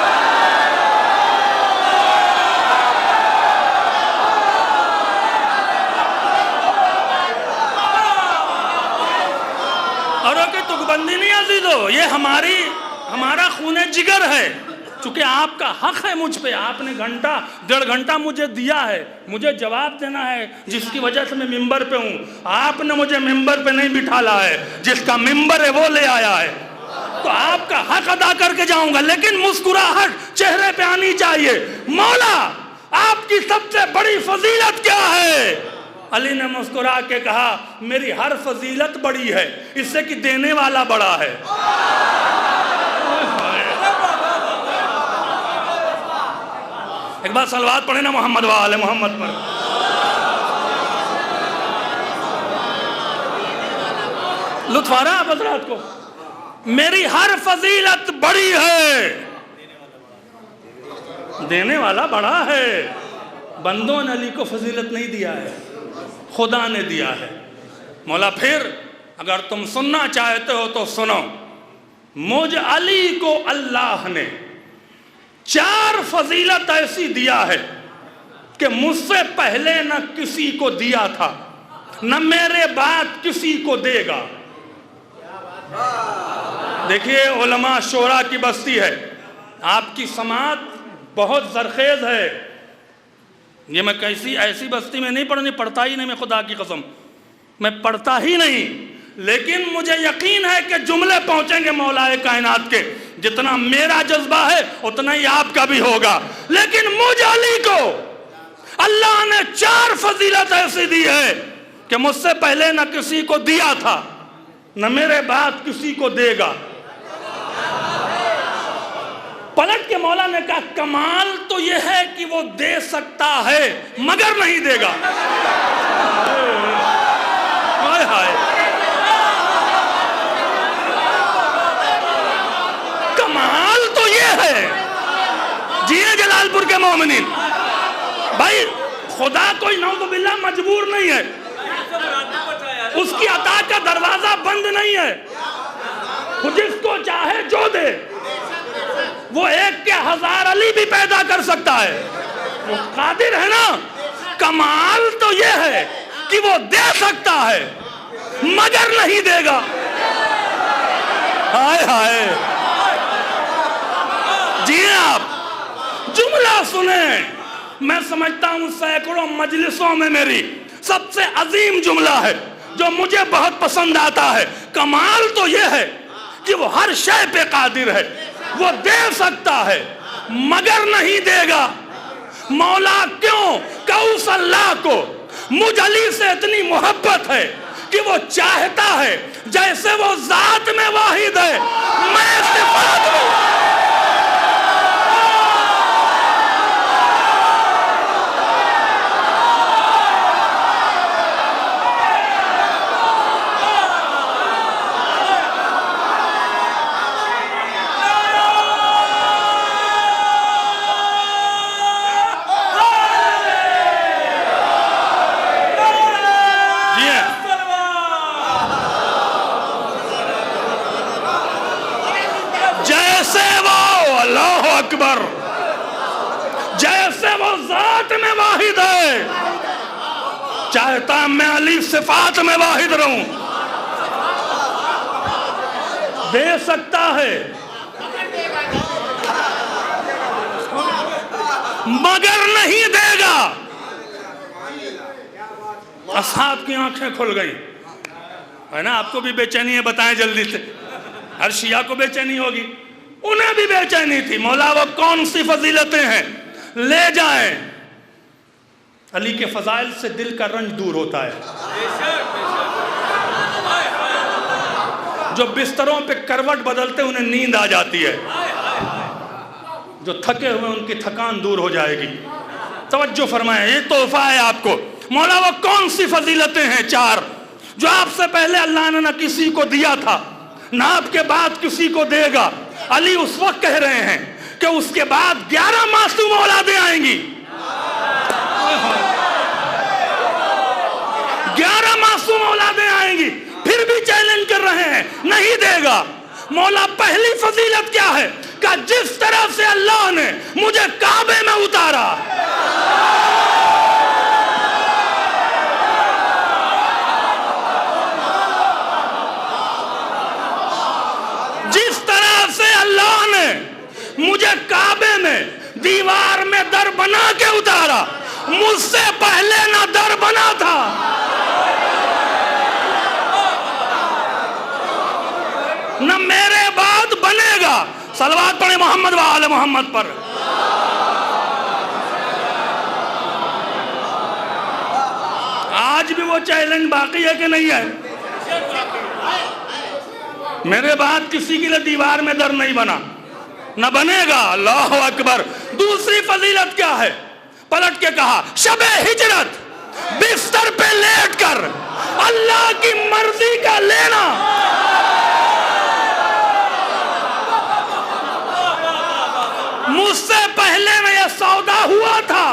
और कि तुकबंदी नहीं अजीजो, ये हमारा खूने जिगर है। चूँकि आपका हक है मुझ पे, आपने घंटा 1.5 घंटा मुझे दिया है, मुझे जवाब देना है, जिसकी वजह से मैं मिंबर पे हूँ। आपने मुझे मिंबर पे नहीं बिठाला है, जिसका मिंबर है वो ले आया है, तो आपका हक अदा करके जाऊंगा, लेकिन मुस्कुराहट चेहरे पे आनी चाहिए। मौला, आपकी सबसे बड़ी फजीलत क्या है? अली ने मुस्कुरा के कहा, मेरी हर फजीलत बड़ी है, इससे कि देने वाला बड़ा है। एक बार सलवात पढ़े ना मोहम्मद वाले मोहम्मद पर। लुत्फ आ रहा है आप हज़रात को? मेरी हर फजीलत बड़ी है, देने वाला बड़ा है। बंदों ने अली को फजीलत नहीं दिया है, खुदा ने दिया है। मौला, फिर अगर तुम सुनना चाहते हो तो सुनो। मुझ अली को अल्लाह ने 4 फजीलत ऐसी दिया है कि मुझसे पहले न किसी को दिया था, न मेरे बाद किसी को देगा। देखिए, उलमा शोरा की बस्ती है, आपकी समात बहुत जरखेज है। ये मैं कैसी ऐसी बस्ती में नहीं पढ़ता ही नहीं, मैं खुदा की कसम मैं पढ़ता ही नहीं, लेकिन मुझे यकीन है कि जुमले पहुंचेंगे मौलाए कायनात के। जितना मेरा जज्बा है उतना ही आपका भी होगा। लेकिन मुझ अली को अल्लाह ने 4 फजीलत ऐसी दी है कि मुझसे पहले न किसी को दिया था, न मेरे बाद किसी को देगा। पलट के मौला ने कहा, कमाल तो यह है कि वो दे सकता है मगर नहीं देगा। हाय हाय, कमाल तो ये है। जिए जलालपुर के मोमिनीन भाई, खुदा कोई नौजुबिल्लाह मजबूर नहीं है, उसकी अता का दरवाजा बंद नहीं है, वो जिसको चाहे जो दे। वो 1 के 1000 अली भी पैदा कर सकता है, वो कादिर है ना। कमाल तो ये है कि वो दे सकता है मगर नहीं देगा। हाय हाय, जी आप जुमला सुने, मैं समझता हूं सैकड़ों मजलिसों में मेरी सबसे अजीम जुमला है जो मुझे बहुत पसंद आता है। कमाल तो यह है कि वो हर शय पे कादिर है, वो दे सकता है मगर नहीं देगा। मौला क्यों? कौस अल्लाह को मुझ अली से इतनी मोहब्बत है कि वो चाहता है, जैसे वो जात में वाहिद है, मैं सिफात में। अकबर, जैसे वो जात में वाहिद है, चाहता मैं अली सिफात में वाहिद रहूं। दे सकता है मगर नहीं देगा। असहाब की आंखें खुल गई, है ना? आपको भी बेचैनी है, बताएं जल्दी से। हर शिया को बेचैनी होगी, उन्हें भी बेचैनी थी। मौला वो कौन सी फजीलतें हैं, ले जाएं। अली के फजाइल से दिल का रंज दूर होता है। जो बिस्तरों पे करवट बदलते उन्हें नींद आ जाती है, जो थके हुए उनकी थकान दूर हो जाएगी। तवज्जो फरमाएं, ये तोहफा है आपको। मौला वो कौन सी फजीलतें हैं चार जो आपसे पहले अल्लाह ने ना किसी को दिया था, ना आपके बाद किसी को देगा। अली उस वक्त कह रहे हैं कि उसके बाद 11 मासूम औलादें आएंगी। 11 मासूम औलादें आएंगी, फिर भी चैलेंज कर रहे हैं, नहीं देगा। मौला पहली फजीलत क्या है? कि जिस तरह से अल्लाह ने मुझे काबे में उतारा, मुझे काबे में दीवार में दर बना के उतारा, मुझसे पहले ना दर बना था। न मेरे बाद बनेगा। सलवात पढ़े मोहम्मद व आले मोहम्मद पर। आज भी वो चैलेंज बाकी है कि नहीं है? मेरे बाद किसी के लिए दीवार में दर नहीं बना, न बनेगा। अल्लाह अकबर। दूसरी फजीलत क्या है? पलट के कहा, शबे हिजरत बिस्तर पे लेट कर अल्लाह की मर्जी का लेना। मुझसे पहले में यह सौदा हुआ था,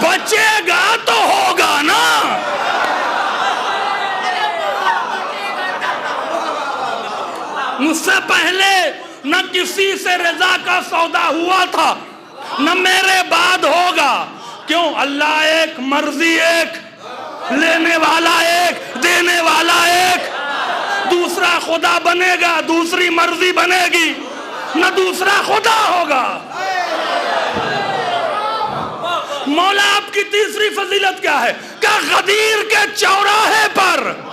बचेगा तो होगा ना। मुझसे पहले न किसी से रजा का सौदा हुआ था, न मेरे बाद होगा। क्यों? अल्लाह एक, मर्जी एक, लेने वाला एक, देने वाला एक। दूसरा खुदा बनेगा, दूसरी मर्जी बनेगी, न दूसरा खुदा होगा। मौला आपकी तीसरी फजीलत क्या है? क्या गदीर के चौराहे पर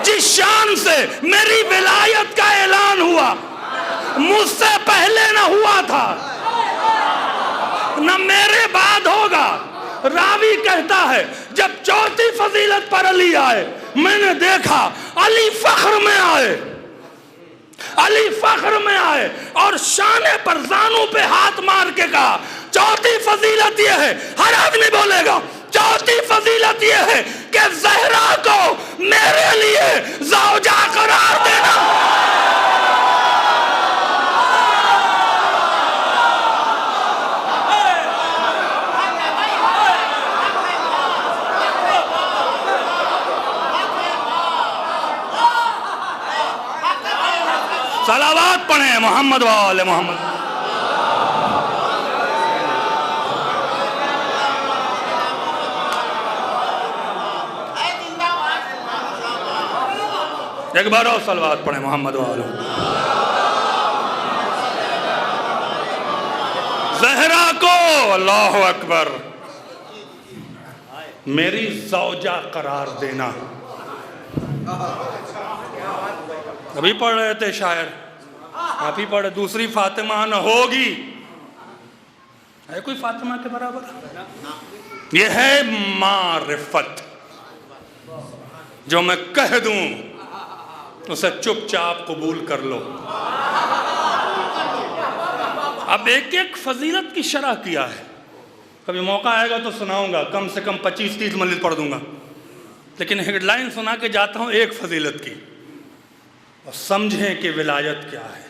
जिस शान से मेरी विलायत का ऐलान हुआ, मुझसे पहले न हुआ था, न मेरे बाद होगा। रावी कहता है, जब चौथी फजीलत पर अली आए, मैंने देखा अली फख्र में आए, अली फख्र में आए और शाने पर जानू पे हाथ मार के कहा, चौथी फजीलत यह है, हर आदमी बोलेगा, चौथी फजीलत यह है कि ज़हरा को मेरे लिए ज़ौजा करार देना। सलावत पढ़े मोहम्मद वाले मोहम्मद। एक बार और सलावत पढ़े मोहम्मद वाले। ज़हरा को अल्लाह अकबर मेरी ज़ौजा करार देना। अभी पढ़ रहे थे शायर, आप ही पढ़े, दूसरी फातिमा न होगी, है कोई फातिमा के बराबर? ये है मारिफत। जो मैं कह दूं उसे चुपचाप कबूल कर लो। अब एक एक फजीलत की शरह किया है, कभी मौका आएगा तो सुनाऊंगा, कम से कम 25-30 मजीद पढ़ दूंगा, लेकिन हेडलाइन सुना के जाता हूं एक फजीलत की, और समझें कि विलायत क्या है।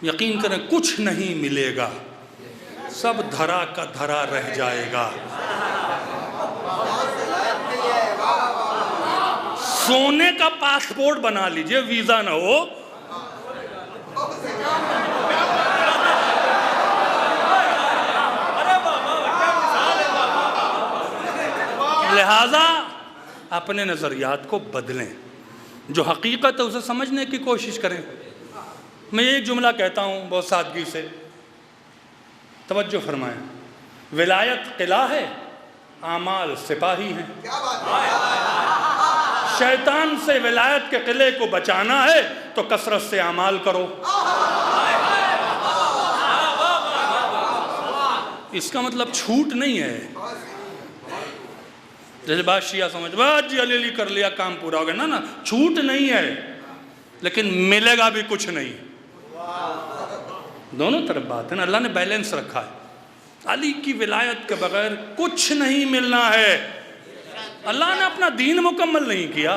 यकीन करें कुछ नहीं मिलेगा, सब धरा का धरा रह जाएगा। सोने का पासपोर्ट बना लीजिए, वीजा ना हो, लिहाजा अपने नजरियात को बदलें, जो हकीकत है उसे समझने की कोशिश करें। मैं एक जुमला कहता हूँ बहुत सादगी से, तवज्जो फरमाएं। विलायत किला है, आमाल सिपाही हैं। शैतान से विलायत के किले को बचाना है तो कसरत से आमाल करो। इसका मतलब छूट नहीं है, जैसे बात शिया समझ बस जी अली कर लिया काम पूरा हो गया, ना ना, छूट नहीं है, लेकिन मिलेगा भी कुछ नहीं। दोनों तरफ बात है ना, अल्लाह ने बैलेंस रखा है। अली की विलायत के बगैर कुछ नहीं मिलना है। अल्लाह ने अपना दीन मुकम्मल नहीं किया।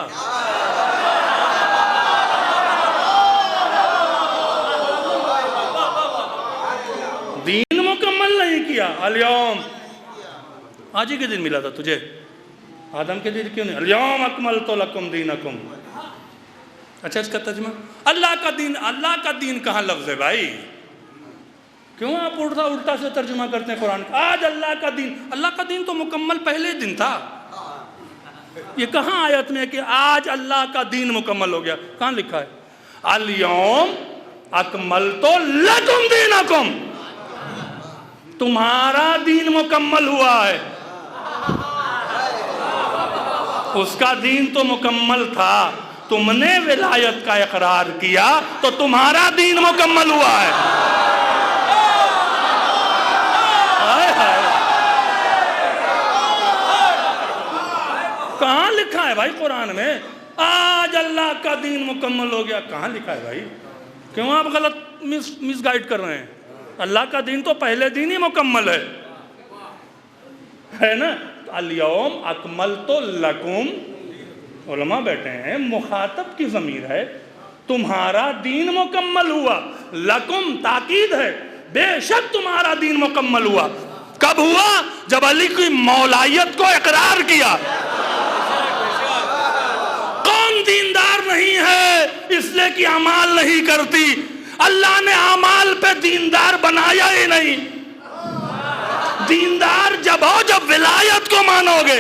दीन मुकम्मल नहीं किया। अल-यौम, आज ही के दिन मिला था तुझे, आदम के दिन क्यों नहीं? अल-यौम अकमलतु लकुम दीनकुम। अच्छा, इसका तर्जुमा अल्लाह का दीन कहाँ लफ्ज़ है भाई? क्यों आप उल्टा से तर्जुमा करते हैं कुरान का? आज अल्लाह का दीन तो मुकम्मल पहले दिन था। ये कहाँ आयत में है कि आज अल्लाह का दीन मुकम्मल हो गया? कहाँ लिखा है? अल-यौम अकमलतु लकुम दीनकुम, तुम्हारा दीन मुकम्मल हुआ है। उसका दीन तो मुकम्मल था, तुमने विलायत का इकरार किया तो तुम्हारा दीन मुकम्मल हुआ है। हाय हाय, कहाँ लिखा है भाई कुरान में आज अल्लाह का दीन मुकम्मल हो गया? कहाँ लिखा है भाई? क्यों आप गलत मिसगाइड कर रहे हैं? अल्लाह का दीन तो पहले दिन ही मुकम्मल है ना? अल-यौम अकमलतु लकुम, उलमा बैठे हैं, मुखातब की ज़मीर है, तुम्हारा दीन मुकम्मल हुआ। लकुम ताकीद है, बेशक तुम्हारा दीन मुकम्मल हुआ। कब हुआ? जब अली की मौलायत को इकरार किया। कौन दीनदार नहीं है इसलिए कि अमाल नहीं करती? अल्लाह ने अमाल पे दीनदार बनाया ही नहीं। दीनदार जब हो जब विलायत को मानोगे।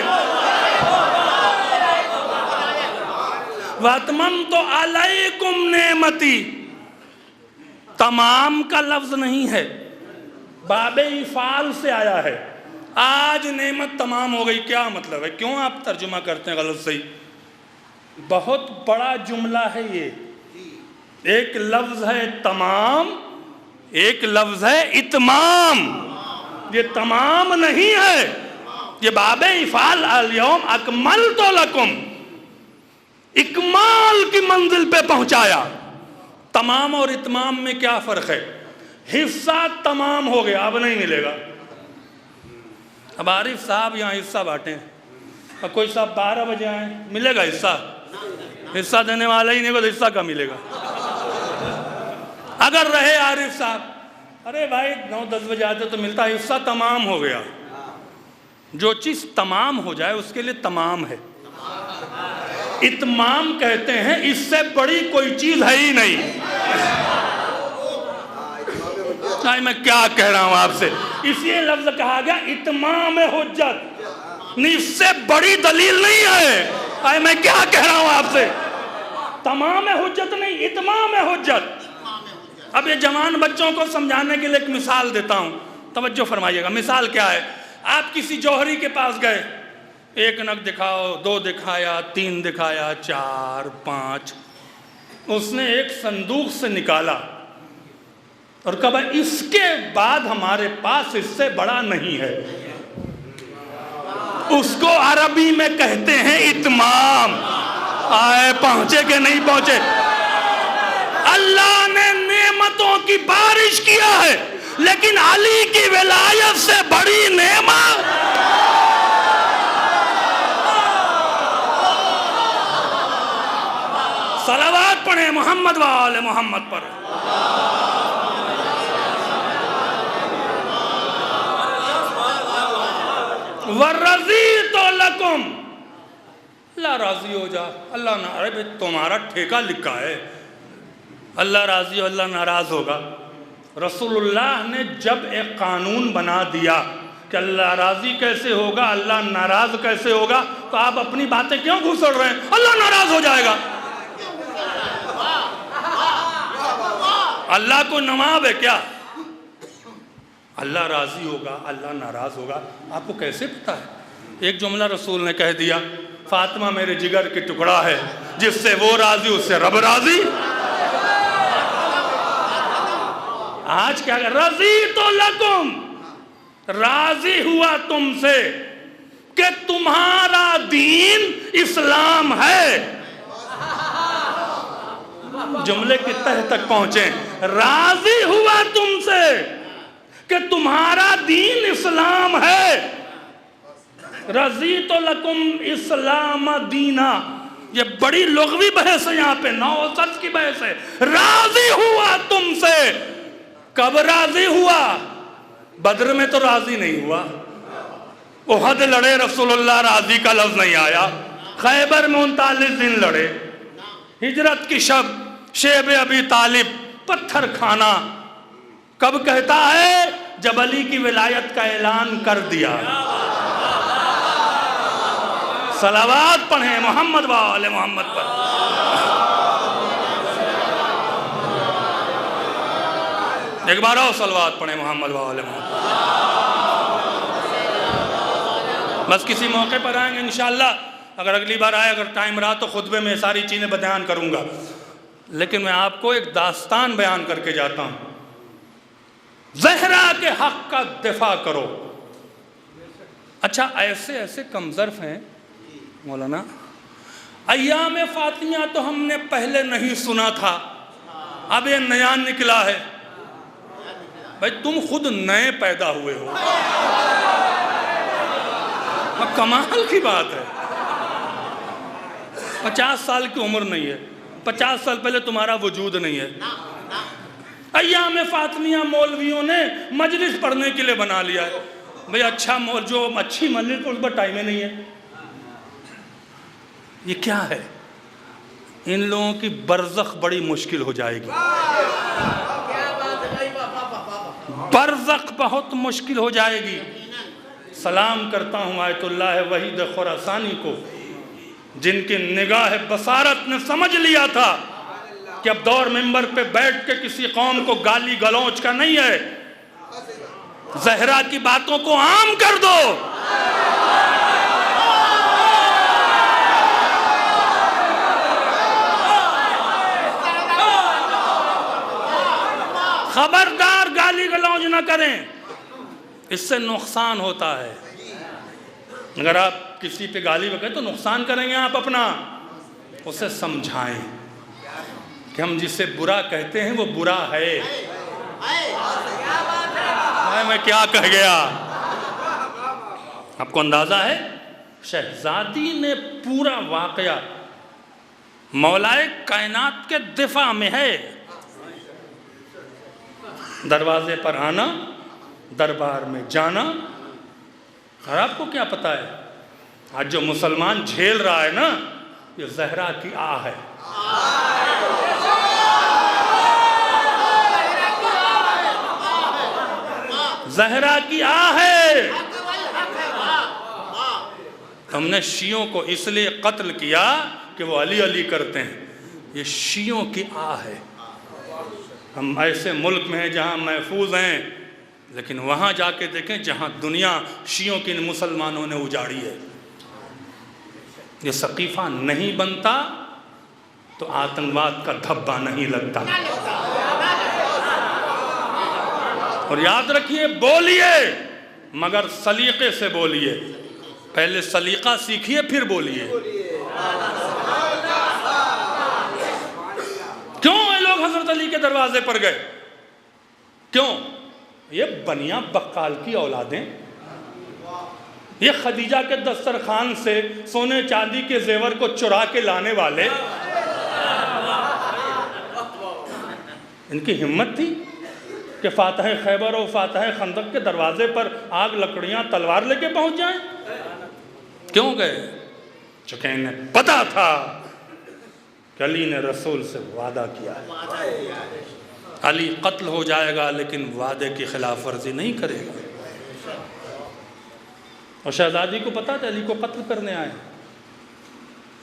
वतमम तो अलैकुम नेमती, तमाम का लफ्ज नहीं है, बाबे इफाल से आया है। आज नेमत तमाम हो गई, क्या मतलब है? क्यों आप तर्जुमा करते हैं गलत सही? बहुत बड़ा जुमला है ये। एक लफ्ज है तमाम, एक लफ्ज है इतमाम। ये तमाम नहीं है, ये बाबे इफाल अल-यौम अकमलतु लकुम, इकमाल की मंजिल पे पहुंचाया। तमाम और इतमाम में क्या फर्क है? हिस्सा तमाम हो गया, अब नहीं मिलेगा। अब आरिफ साहब यहाँ हिस्सा बांटे, और कोई साहब 12 बजे आए, मिलेगा हिस्सा? हिस्सा देने वाला ही नहीं को तो हिस्सा का मिलेगा। अगर रहे आरिफ साहब, अरे भाई 9-10 बजे आते तो मिलता, हिस्सा तमाम हो गया। जो चीज तमाम हो जाए उसके लिए तमाम है। इतमाम कहते हैं इससे बड़ी कोई चीज है ही नहीं। मैं क्या कह रहा हूं आपसे? इसलिए लफ्ज कहा गया इतमाम हुज्जत, इससे बड़ी दलील नहीं है। मैं क्या कह रहा हूं आपसे? तमाम हुज्जत नहीं, इतमाम हुज्जत। अब ये जवान बच्चों को समझाने के लिए एक मिसाल देता हूं, तवज्जो फरमाइएगा। मिसाल क्या है? आप किसी जौहरी के पास गए, 1 नग दिखाओ, 2 दिखाया, 3 दिखाया, 4, 5। उसने एक संदूक से निकाला और कहा इसके बाद हमारे पास इससे बड़ा नहीं है। उसको अरबी में कहते हैं इत्माम। आए पहुंचे के नहीं पहुंचे? अल्लाह ने नेमतों की बारिश किया है, लेकिन अली की विलायत से बड़ी नेमत सलावत पढ़े मोहम्मद वाले मोहम्मद पर। वर्रज़ी तो लकुम, अल्लाह राजी हो जा। अल्लाह ना, अरे तुम्हारा ठेका लिखा है, अल्लाह राजी हो, अल्लाह नाराज होगा। रसूलुल्लाह ने जब एक कानून बना दिया कि अल्लाह राजी कैसे होगा, अल्लाह नाराज कैसे होगा, तो आप अपनी बातें क्यों घुसड़ रहे हैं? अल्लाह नाराज हो जाएगा। अल्लाह को नवाब है क्या? अल्लाह राजी होगा, अल्लाह नाराज होगा, आपको कैसे पता है? एक जुमला रसूल ने कह दिया, फातिमा मेरे जिगर के टुकड़ा है, जिससे वो राजी उससे रब राजी। आज क्या रजी तो लकुम, राजी हुआ तुमसे कि तुम्हारा दीन इस्लाम है। जुमले की तह तक पहुंचे। राजी हुआ तुमसे कि तुम्हारा दीन इस्लाम है। रजी तो लकुम इस्लाम दीना, ये बड़ी लुग़वी बहस है, यहाँ पे नौ सच की बहस है। राजी हुआ तुमसे, कब राजी हुआ? बद्र में तो राजी नहीं हुआ, उहद लड़े रसूलुल्लाह, राजी का लफ्ज नहीं आया। खैबर में 39 दिन लड़े, हिजरत की शब शेब अबी तालिब पत्थर खाना कब कहता है? जब अली की विलायत का ऐलान कर दिया। सलावत पढ़े मोहम्मद वाले मोहम्मद पर। एक बार और सलावत पढ़े मोहम्मद वाले मोहम्मद। बस किसी मौके पर आएंगे इंशाअल्लाह, अगर अगली बार आए, अगर टाइम रहा तो खुतबे में सारी चीज़ें बयान करूंगा, लेकिन मैं आपको एक दास्तान बयान करके जाता हूं। ज़हरा के हक का दिफा करो। अच्छा, ऐसे ऐसे कमज़र्फ हैं मौलाना, अय्याम फातिमा तो हमने पहले नहीं सुना था, अब ये नया निकला है। भाई तुम खुद नए पैदा हुए हो, कमाल की बात है। 50 साल की उम्र नहीं है, 50 साल पहले तुम्हारा वजूद नहीं है। अय्याम फातिमा मौलवियों ने मजलिस पढ़ने के लिए बना लिया है। भाई अच्छा मौल जो अच्छी मजलिस उस पर टाइम ही नहीं है। ये क्या है? इन लोगों की बरज़ख बड़ी मुश्किल हो जाएगी। बरज़ख बहुत मुश्किल हो जाएगी। सलाम करता हूँ आयतुल्लाह वहीद खुरासानी को, जिनकी निगाह बसारत ने समझ लिया था कि अब दौर मिंबर पे बैठ के किसी कौम को गाली गलौज का नहीं है, ज़हरा की बातों को आम कर दो। खबरदार गाली गलौज न करें, इससे नुकसान होता है। अगर आप किसी पे गाली बके तो नुकसान करेंगे आप अपना। उसे समझाएं कि हम जिसे बुरा कहते हैं वो बुरा है। मैं क्या कह गया? आपको अंदाजा है? शहजादी ने पूरा वाकया मौलाए कायनात के दिफा में है। दरवाजे पर आना, दरबार में जाना। और आपको क्या पता है, आज जो मुसलमान झेल रहा है ना, ये ज़हरा की आह है। ज़हरा की आह है। हमने शियों को इसलिए कत्ल किया कि वो अली अली करते हैं। ये शियों की आह है। हम ऐसे मुल्क में हैं जहाँ महफूज हैं, लेकिन वहाँ जाके देखें जहाँ दुनिया शियों की मुसलमानों ने उजाड़ी है। ये सकीफ़ा नहीं बनता तो आतंकवाद का धब्बा नहीं लगता। और याद रखिए, बोलिए मगर सलीके से बोलिए। पहले सलीका सीखिए फिर बोलिए। क्यों ये लोग हजरत अली के दरवाजे पर गए? क्यों? ये बनिया बक्काल की औलादें, ये खदीजा के दस्तरखान से सोने चांदी के जेवर को चुरा के लाने वाले, इनकी हिम्मत थी कि फातह खैबर और फातह खंदक के दरवाजे पर आग, लकड़ियां, तलवार लेके पहुंच जाएं? क्यों गए? चूंकि इन्हें पता था कि अली ने रसूल से वादा किया है, अली कत्ल हो जाएगा लेकिन वादे की खिलाफ वर्जी नहीं करेगा। और शहजादी को पता था अली को कत्ल करने आए,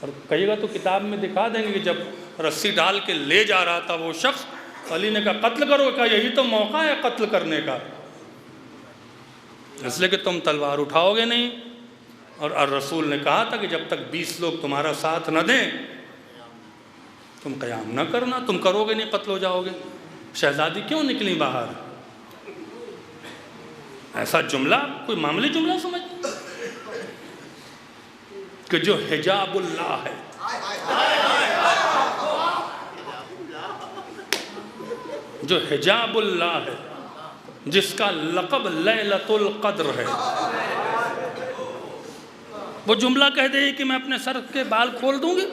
और कहिएगा तो किताब में दिखा देंगे कि जब रस्सी डाल के ले जा रहा था वो शख्स, अली ने कहा कत्ल करो। कहा यही तो मौका है कत्ल करने का, इसलिए कि तुम तलवार उठाओगे नहीं। और रसूल ने कहा था कि जब तक 20 लोग तुम्हारा साथ न दें तुम क़याम न करना, तुम करोगे नहीं कत्ल हो जाओगे। शहजादी क्यों निकली बाहर? ऐसा जुमला कोई मामूली जुमला समझ कि जो हिजाबुल्लाह है, जो हिजाबुल्लाह है, जिसका लक़ब लैलतुल क़द्र है, वो जुमला कह दे कि मैं अपने सर के बाल खोल दूंगी?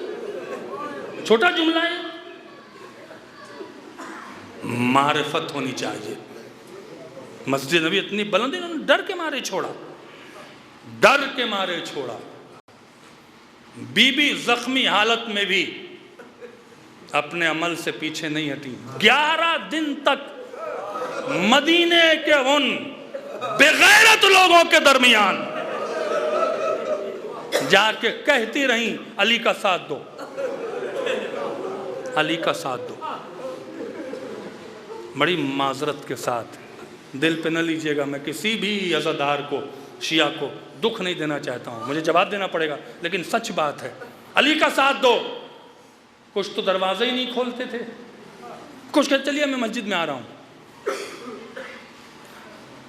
छोटा जुमला है। मारिफत होनी चाहिए। मस्जिद नबी इतनी बुलंदी, उन्होंने डर के मारे छोड़ा, डर के मारे छोड़ा। बीबी जख्मी हालत में भी अपने अमल से पीछे नहीं हटी। 11 दिन तक मदीने के उन बेगैरत लोगों के दरमियान जाके कहती रही अली का साथ दो, अली का साथ दो। बड़ी माजरत के साथ, दिल पे न लीजिएगा, मैं किसी भी अज़ादार को, शिया को दुख नहीं देना चाहता हूँ, मुझे जवाब देना पड़ेगा, लेकिन सच बात है, अली का साथ दो। कुछ तो दरवाजे ही नहीं खोलते थे, कुछ कहते चलिए मैं मस्जिद में आ रहा हूँ।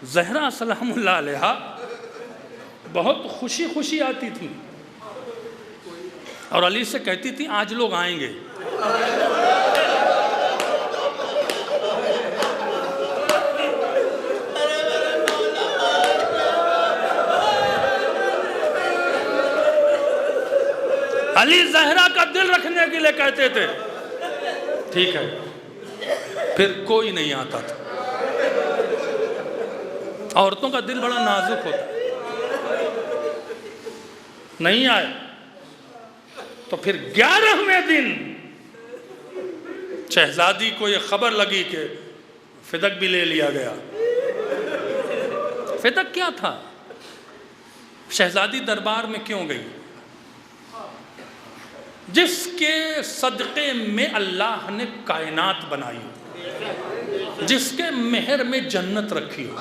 ज़हरा सलामुल्लाह अलैहा बहुत खुशी खुशी आती थी और अली से कहती थी आज लोग आएंगे। अली ज़हरा का दिल रखने के लिए कहते थे, ठीक है। फिर कोई नहीं आता था। औरतों का दिल बड़ा नाजुक होता, नहीं आए तो फिर 11वें दिन शहजादी को यह खबर लगी कि फिदक भी ले लिया गया। फिदक क्या था? शहजादी दरबार में क्यों गई? जिसके सदक़े में अल्लाह ने कायनात बनाई, जिसके मेहर में जन्नत रखी हो,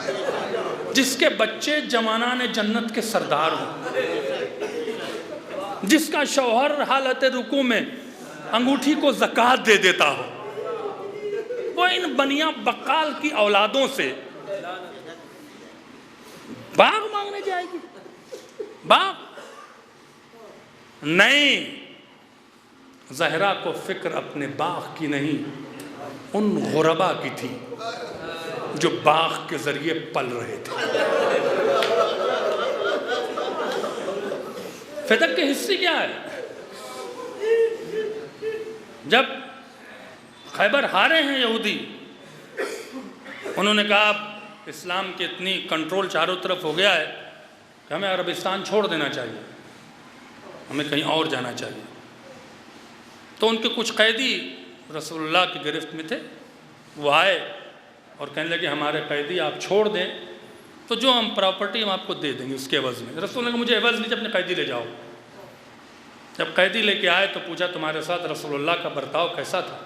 जिसके बच्चे जमाना ने जन्नत के सरदार हो, जिसका शौहर हालत रुकू में अंगूठी को ज़कात दे देता हो, वो इन बनिया बक्काल की औलादों से बाग मांगने जाएगी? बाग नहीं। ज़हरा को फिक्र अपने बाग की नहीं, उन गुरबा की थी जो बाग के जरिए पल रहे थे। फिदक के हिस्से क्या है? जब खैबर हारे हैं यहूदी, उन्होंने कहा इस्लाम की इतनी कंट्रोल चारों तरफ हो गया है कि हमें अरबिस्तान छोड़ देना चाहिए, हमें कहीं और जाना चाहिए। तो उनके कुछ कैदी रसूलुल्लाह की गिरफ्त में थे, वो आए और कहने लगे हमारे कैदी आप छोड़ दें तो जो हम प्रॉपर्टी हम आपको दे देंगे उसके एवज़ में। रसूल ने कहा मुझे एवज़ लीजिए, अपने कैदी ले जाओ। जब कैदी लेके आए तो पूछा तुम्हारे साथ रसूलुल्लाह का बर्ताव कैसा था?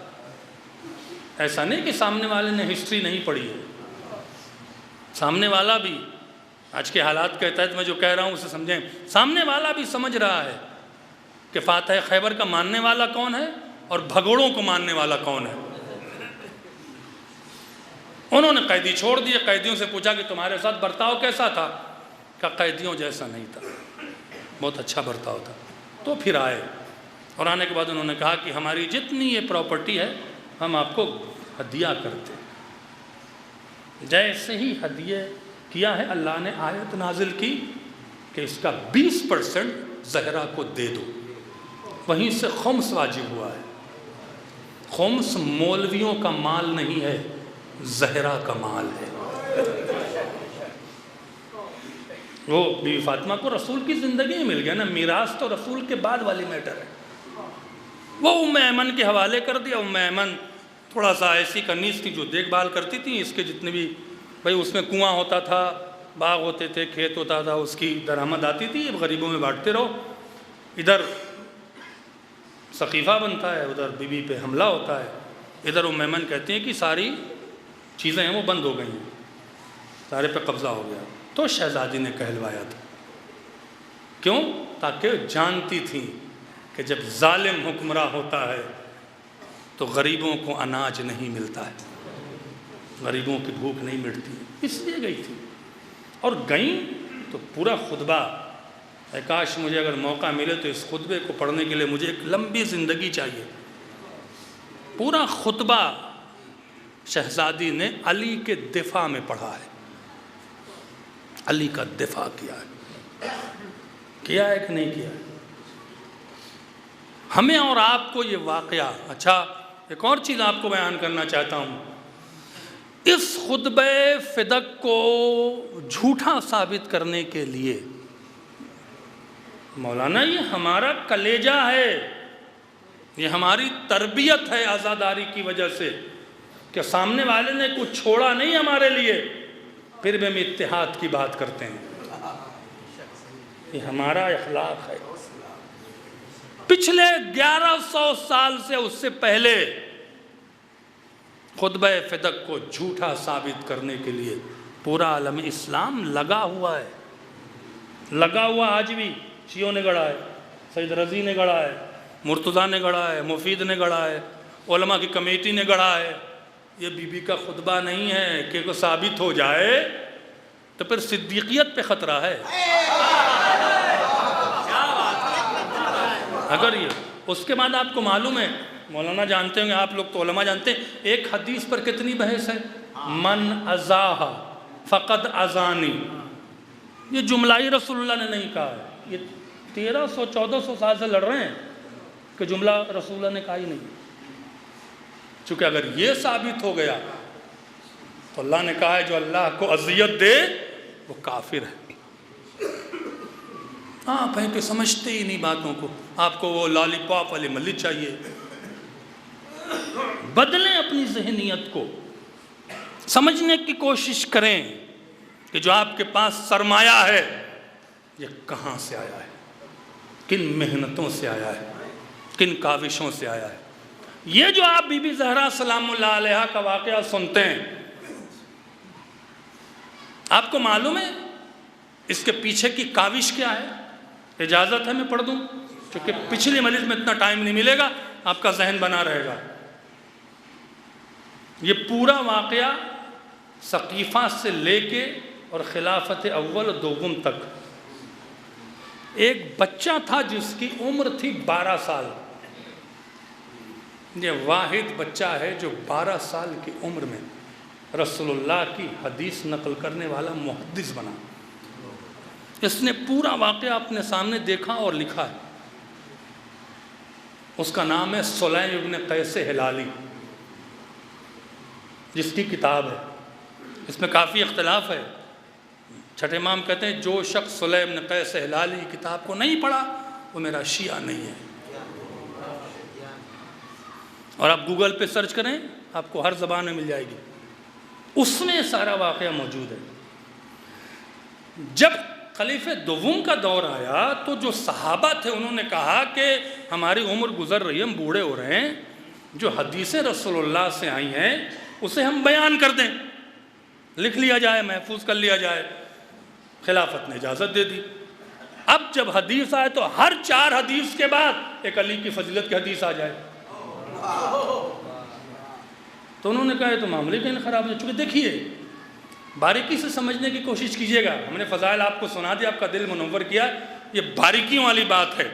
ऐसा नहीं कि सामने वाले ने हिस्ट्री नहीं पढ़ी है, सामने वाला भी आज के हालात के तहत मैं जो कह रहा हूँ उसे समझें, सामने वाला भी समझ रहा है कि फातह खैबर का मानने वाला कौन है और भगोड़ों को मानने वाला कौन है। उन्होंने कैदी छोड़ दिए। कैदियों से पूछा कि तुम्हारे साथ बर्ताव कैसा था? क्या कैदियों जैसा नहीं था, बहुत अच्छा बर्ताव था। तो फिर आए और आने के बाद उन्होंने कहा कि हमारी जितनी ये प्रॉपर्टी है हम आपको हदिया करते हैं। जैसे ही हदिया किया है अल्लाह ने आयत नाजिल की कि इसका 20% ज़हरा को दे दो। वहीं से खुम्स वाजिब हुआ है। खुम्स मौलवियों का माल नहीं है, ज़हरा का माल है। वो बीवी फातिमा को रसूल की ज़िंदगी में मिल गया ना, मीरास तो रसूल के बाद वाली मैटर है। वो उम्मे ऐमन के हवाले कर दिया। उम्मे ऐमन थोड़ा सा ऐसी कनीज़ थी जो देखभाल करती थी इसके जितने भी, भाई उसमें कुआं होता था, बाग होते थे, खेत होता था, उसकी दरामद आती थी। अब गरीबों में बांटते रहो, इधर सकीफ़ा बनता है, उधर बीबी पे हमला होता है। इधर उम्मे ऐमन कहती हैं कि सारी चीज़ें हैं वो बंद हो गई हैं, सारे पे कब्ज़ा हो गया। तो शहज़ादी ने कहलवाया था। क्यों? ताकि जानती थी कि जब जालिम हुक्मरान होता है तो गरीबों को अनाज नहीं मिलता है, गरीबों की भूख नहीं मिटती, इसलिए गई थी। और गई तो पूरा खुतबा, काश मुझे अगर मौका मिले तो इस खुतबे को पढ़ने के लिए मुझे एक लंबी ज़िंदगी चाहिए। पूरा खुतबा शहज़ादी ने अली के दिफा में पढ़ा है, अली का दिफा किया है कि नहीं किया है। हमें और आपको ये वाक़या, अच्छा एक और चीज़ आपको बयान करना चाहता हूँ। इस खुतबे फ़िदक को झूठा साबित करने के लिए मौलाना ये हमारा कलेजा है, ये हमारी तरबियत है आज़ादारी की वजह से, कि सामने वाले ने कुछ छोड़ा नहीं हमारे लिए, फिर भी हम इत्तेहाद की बात करते हैं। ये हमारा इखलाक है। पिछले 1100 साल से उससे पहले खुतबा फ़िदक को झूठा साबित करने के लिए पूरा आलम इस्लाम लगा हुआ है, लगा हुआ। आज भी शियों ने गढ़ा है, सैयद रज़ी ने गढ़ा है, मुर्तज़ा ने गढ़ा है, मुफीद ने गढ़ा है, उलमा की कमेटी ने गढ़ा है। ये बीबी का खुतबा नहीं है कि को साबित हो जाए तो फिर सिद्दीकियत पे ख़तरा है। अगर ये उसके बाद आपको मालूम है, मौलाना जानते होंगे, आप लोग तो उलमा जानते हैं, एक हदीस पर कितनी बहस है। मन अज़ाहा फ़क़द अज़ानी, ये जुमला ही रसूलुल्लाह ने नहीं कहा है। ये 1300-1400 साल से लड़ रहे हैं कि जुमला रसूलुल्लाह ने कहा ही नहीं। चूँकि अगर ये साबित हो गया तो अल्लाह ने कहा है जो अल्लाह को अज़ियत दे वो काफिर है। आप हैं कि समझते ही नहीं बातों को, आपको वो लॉलीपॉप वाली मल्ली चाहिए। बदलें अपनी ज़हनियत को, समझने की कोशिश करें कि जो आपके पास सरमाया है ये कहाँ से आया है, किन मेहनतों से आया है, किन काविशों से आया है। ये जो आप बीबी ज़हरा सलामुल्लाह अलैहा का वाक़या सुनते हैं, आपको मालूम है इसके पीछे की काविश क्या है? इजाज़त है मैं पढ़ दूँ, क्योंकि पिछली मजलिस में इतना टाइम नहीं मिलेगा, आपका जहन बना रहेगा। ये पूरा वाक़या सकीफ़ा से लेके और खिलाफत अव्वल दोगुम तक, एक बच्चा था जिसकी उम्र थी 12 साल। ये वाहिद बच्चा है जो 12 साल की उम्र में रसूलुल्लाह की हदीस नकल करने वाला मुहद्दिस बना। इसने पूरा वाक़या अपने सामने देखा और लिखा है। उसका नाम है सुलैम इब्न कैस हिलाली, जिसकी किताब है। इसमें काफ़ी इख्तलाफ है। छठे इमाम कहते हैं जो शख्स सुलैम इब्न कैस हिलाली किताब को नहीं पढ़ा वो मेरा शिया नहीं है। और आप गूगल पे सर्च करें, आपको हर ज़बान में मिल जाएगी। उसमें सारा वाक़या मौजूद है। जब खलीफे दोवम का दौर आया तो जो सहाबा थे उन्होंने कहा कि हमारी उम्र गुजर रही है, हम बूढ़े हो रहे हैं, जो हदीसें रसूलुल्लाह से आई हैं उसे हम बयान कर दें, लिख लिया जाए, महफूज कर लिया जाए। खिलाफत ने इजाज़त दे दी। अब जब हदीस आए तो हर 4 हदीस के बाद एक अली की फजीलत की हदीस आ जाए। तो उन्होंने कहा तो मामले कहीं ख़राब हो। चूँकि देखिए, बारीकी से समझने की कोशिश कीजिएगा। हमने फ़ज़ाइल आपको सुना दिया, आपका दिल मुनव्वर किया, ये बारीकियों वाली बात है।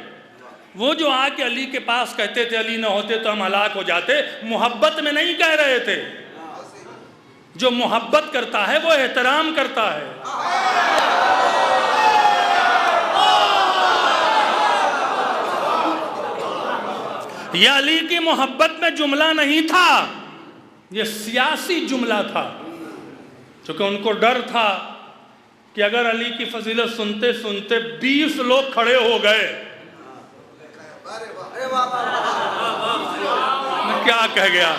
वो जो आके अली के पास कहते थे अली ना होते तो हम हलाक हो जाते, मोहब्बत में नहीं कह रहे थे। जो मोहब्बत करता है वो एहतराम करता है। यह अली की मोहब्बत में जुमला नहीं था, यह सियासी जुमला था। क्योंकि उनको डर था कि अगर अली की फजीलत सुनते सुनते 20 लोग खड़े हो गए, मैं क्या कह गया,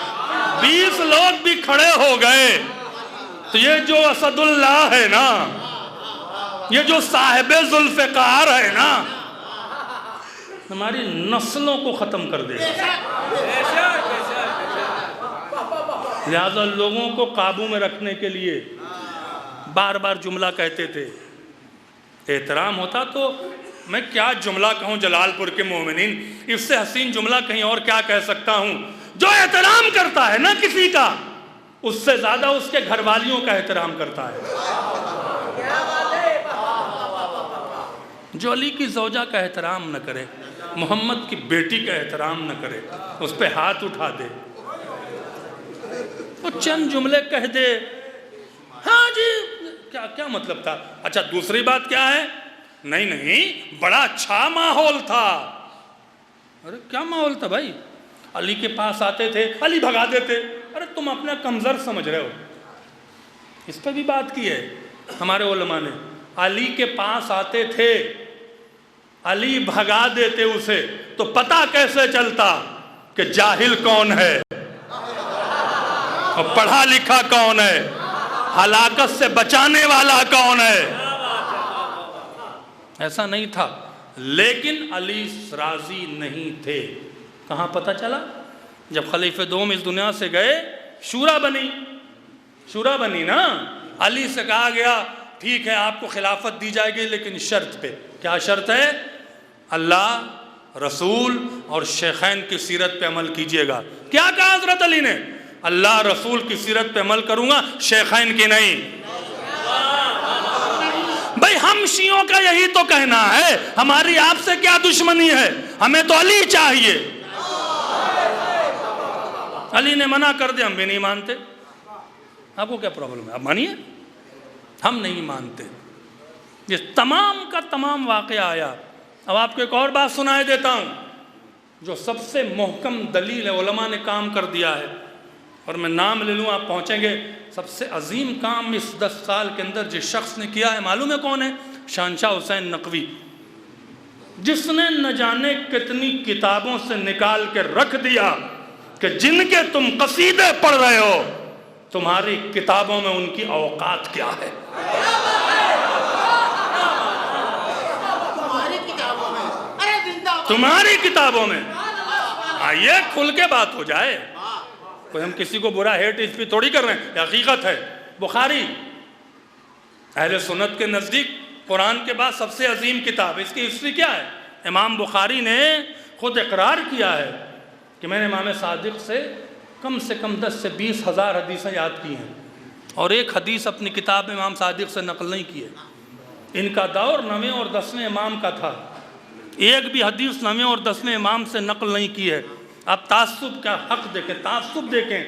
20 लोग भी खड़े हो गए तो ये जो असदुल्लाह है ना, ये जो साहिबे जुल्फ़िकार है ना, हमारी नस्लों को ख़त्म कर देगा। लिहाजा लोगों को काबू में रखने के लिए बार बार जुमला कहते थे। एहतराम होता तो मैं क्या जुमला कहूँ जलालपुर के मोमिनीन, इससे हसीन जुमला कहीं और क्या कह सकता हूँ। जो एहतराम करता है ना किसी का, उससे ज़्यादा उसके घरवालियों का एहतराम करता है। जो अली की ज़ौजा का एहतराम न करे, मोहम्मद की बेटी का एहतराम न करे, उस पर हाथ उठा दे, वो चंद जुमले कह दे, हाँ जी क्या क्या मतलब था। अच्छा दूसरी बात क्या है, नहीं नहीं बड़ा अच्छा माहौल था। अरे क्या माहौल था भाई, अली के पास आते थे अली भगा देते। अरे तुम अपना कमज़ोर समझ रहे हो। इस पर भी बात की है हमारे उलमा ने। अली के पास आते थे, अली भगा देते उसे, तो पता कैसे चलता कि जाहिल कौन है और पढ़ा लिखा कौन है, हलाकत से बचाने वाला कौन है। ऐसा नहीं था। लेकिन अली राजी नहीं थे। कहाँ पता चला, जब खलीफे दोम इस दुनिया से गए, शूरा बनी ना। अली से कहा गया ठीक है आपको खिलाफत दी जाएगी, लेकिन शर्त पे। क्या शर्त है? अल्लाह रसूल और शेखैन की सीरत पे अमल कीजिएगा। क्या कहा हजरत अली ने? अल्लाह रसूल की सीरत पे अमल करूंगा, शेखैन की नहीं। भाई हम शियों का यही तो कहना है, हमारी आपसे क्या दुश्मनी है, हमें तो अली चाहिए। अली ने मना कर दिया, हम भी नहीं मानते। आपको क्या प्रॉब्लम है, आप मानिए। हम नहीं मानते। ये तमाम का तमाम वाक़या आया। अब आपको एक और बात सुनाई देता हूँ, जो सबसे महकम दलील है, उलमा ने काम कर दिया है, और मैं नाम ले लूँ आप पहुँचेंगे। सबसे अजीम काम इस 10 साल के अंदर जिस शख्स ने किया है, मालूम है कौन है? शहंशाह हुसैन नकवी, जिसने न जाने कितनी किताबों से निकाल के रख दिया कि जिनके तुम कसीदे पढ़ रहे हो, तुम्हारी किताबों में उनकी औकात क्या है। तुम्हारी किताबों में। आइए खुल के बात हो जाए, कोई हम किसी को बुरा हेट स्पीच थोड़ी कर रहे हैं, हकीकत है। बुखारी अहले सुन्नत के नज़दीक कुरान के बाद सबसे अजीम किताब। इसकी हिस्ट्री क्या है? इमाम बुखारी ने खुद इकरार किया है कि मैंने इमाम सादिक से कम 10 से 20 हज़ार हदीसें याद की हैं, और एक हदीस अपनी किताब में इमाम सादिक से नकल नहीं की है। इनका दौर 9वें और 10वें इमाम का था, एक भी हदीस 9वें और 10वें इमाम से नकल नहीं की है। अब तासुब का हक देखें, तासुब देखें।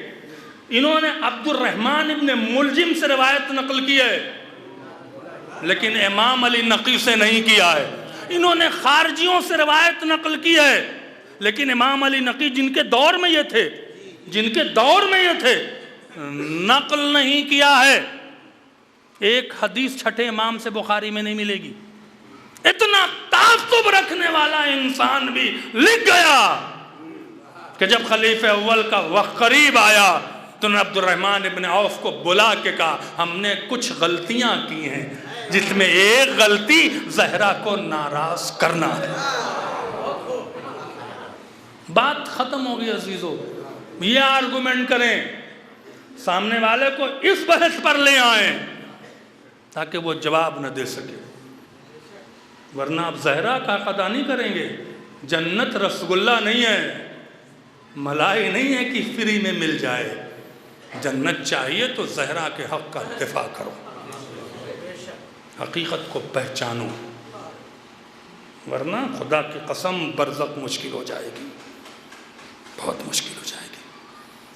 इन्होंने अब्दुर्रहमान इब्न मुलजिम से रिवायत नकल की है, लेकिन इमाम अली नकी से नहीं किया है। इन्होंने खारजियों से रिवायत नकल की है, लेकिन इमाम अली नकी जिनके दौर में ये थे, नकल नहीं किया है। एक हदीस छठे इमाम से बुखारी में नहीं मिलेगी। इतना तासुब रखने वाला इंसान भी लिख गया कि जब खलीफे अव्वल का वक्त करीब आया तो उन्होंने अब्दुर्रहमान इब्न औफ को बुला के कहा, हमने कुछ गलतियां की हैं, जिसमें एक गलती ज़हरा को नाराज करना है। बात खत्म हो गई अजीजों। ये आर्गुमेंट करें, सामने वाले को इस बहस पर ले आए ताकि वो जवाब न दे सके, वरना आप ज़हरा का अदा नहीं करेंगे। जन्नत रसगुल्ला नहीं है, मलाई नहीं है कि फ्री में मिल जाए। जन्नत चाहिए तो ज़हरा के हक़ का दिफा करो, हकीकत को पहचानो, वरना खुदा की कसम बरज़ख मुश्किल हो जाएगी, बहुत मुश्किल हो जाएगी।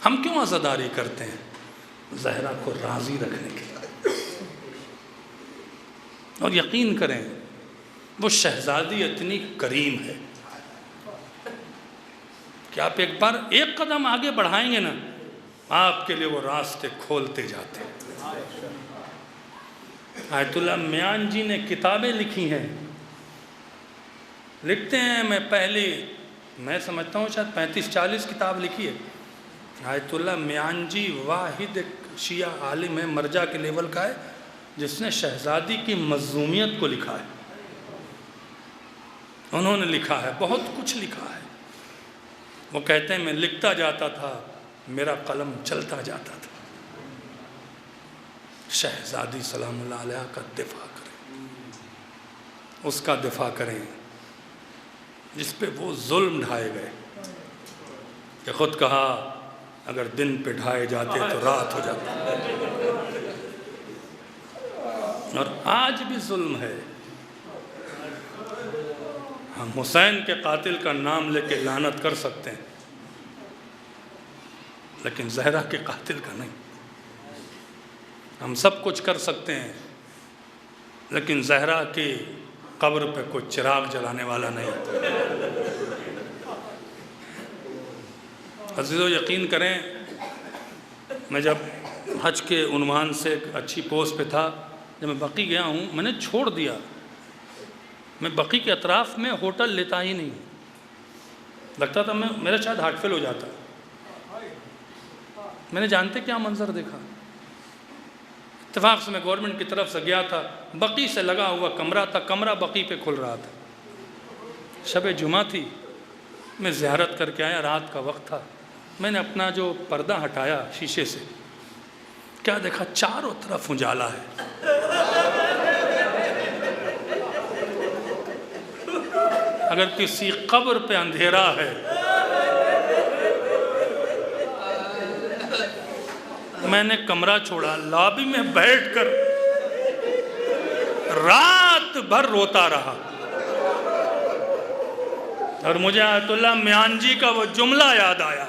हम क्यों आज़ादारी करते हैं? ज़हरा को राज़ी रखने के लिए। और यकीन करें वो शहज़ादी इतनी करीम है कि आप एक बार एक कदम आगे बढ़ाएंगे ना, आपके लिए वो रास्ते खोलते जाते हैं। आयतुल्लाह मियां जी ने किताबें लिखी हैं, लिखते हैं मैं समझता हूँ शायद 35-40 किताब लिखी है। आयतुल्लाह मियां जी वाहिद एक शिया आलिम है, मरजा के लेवल का है, जिसने शहज़ादी की मज़लूमियत को लिखा है। उन्होंने लिखा है, बहुत कुछ लिखा है। वो कहते हैं मैं लिखता जाता था, मेरा कलम चलता जाता था। शहज़ादी सलामुल्लाह अलैहा का दिफा करें, उसका दिफा करें जिस पे वो जुल्म ढाए गए कि खुद कहा अगर दिन पे ढाए जाते तो रात हो जाती। और आज भी जुल्म है। हम हुसैन के कातिल का नाम लेके लानत कर सकते हैं, लेकिन ज़हरा के कातिल का नहीं। हम सब कुछ कर सकते हैं, लेकिन ज़हरा की कब्र पे कोई चिराग जलाने वाला नहीं। अज़ीज़ों यकीन करें, मैं जब हज के उन्वान से एक अच्छी पोस्ट पे था, जब मैं बकी गया हूँ, मैंने छोड़ दिया। मैं बकी के अतराफ़ में होटल लेता ही नहीं, लगता था मेरा शायद हार्ट फेल हो जाता। मैंने जानते क्या मंजर देखा। इत्तेफाक से मैं गवर्नमेंट की तरफ से गया था, बकी से लगा हुआ कमरा था, कमरा बकी पे खुल रहा था। शब जुमा थी, मैं ज़ियारत करके आया, रात का वक्त था। मैंने अपना जो पर्दा हटाया शीशे से, क्या देखा, चारों तरफ उजाला है। अगर किसी कब्र पे अंधेरा है, मैंने कमरा छोड़ा, लॉबी में बैठकर रात भर रोता रहा। और मुझे आयतुल्लाह मियां जी का वो जुमला याद आया।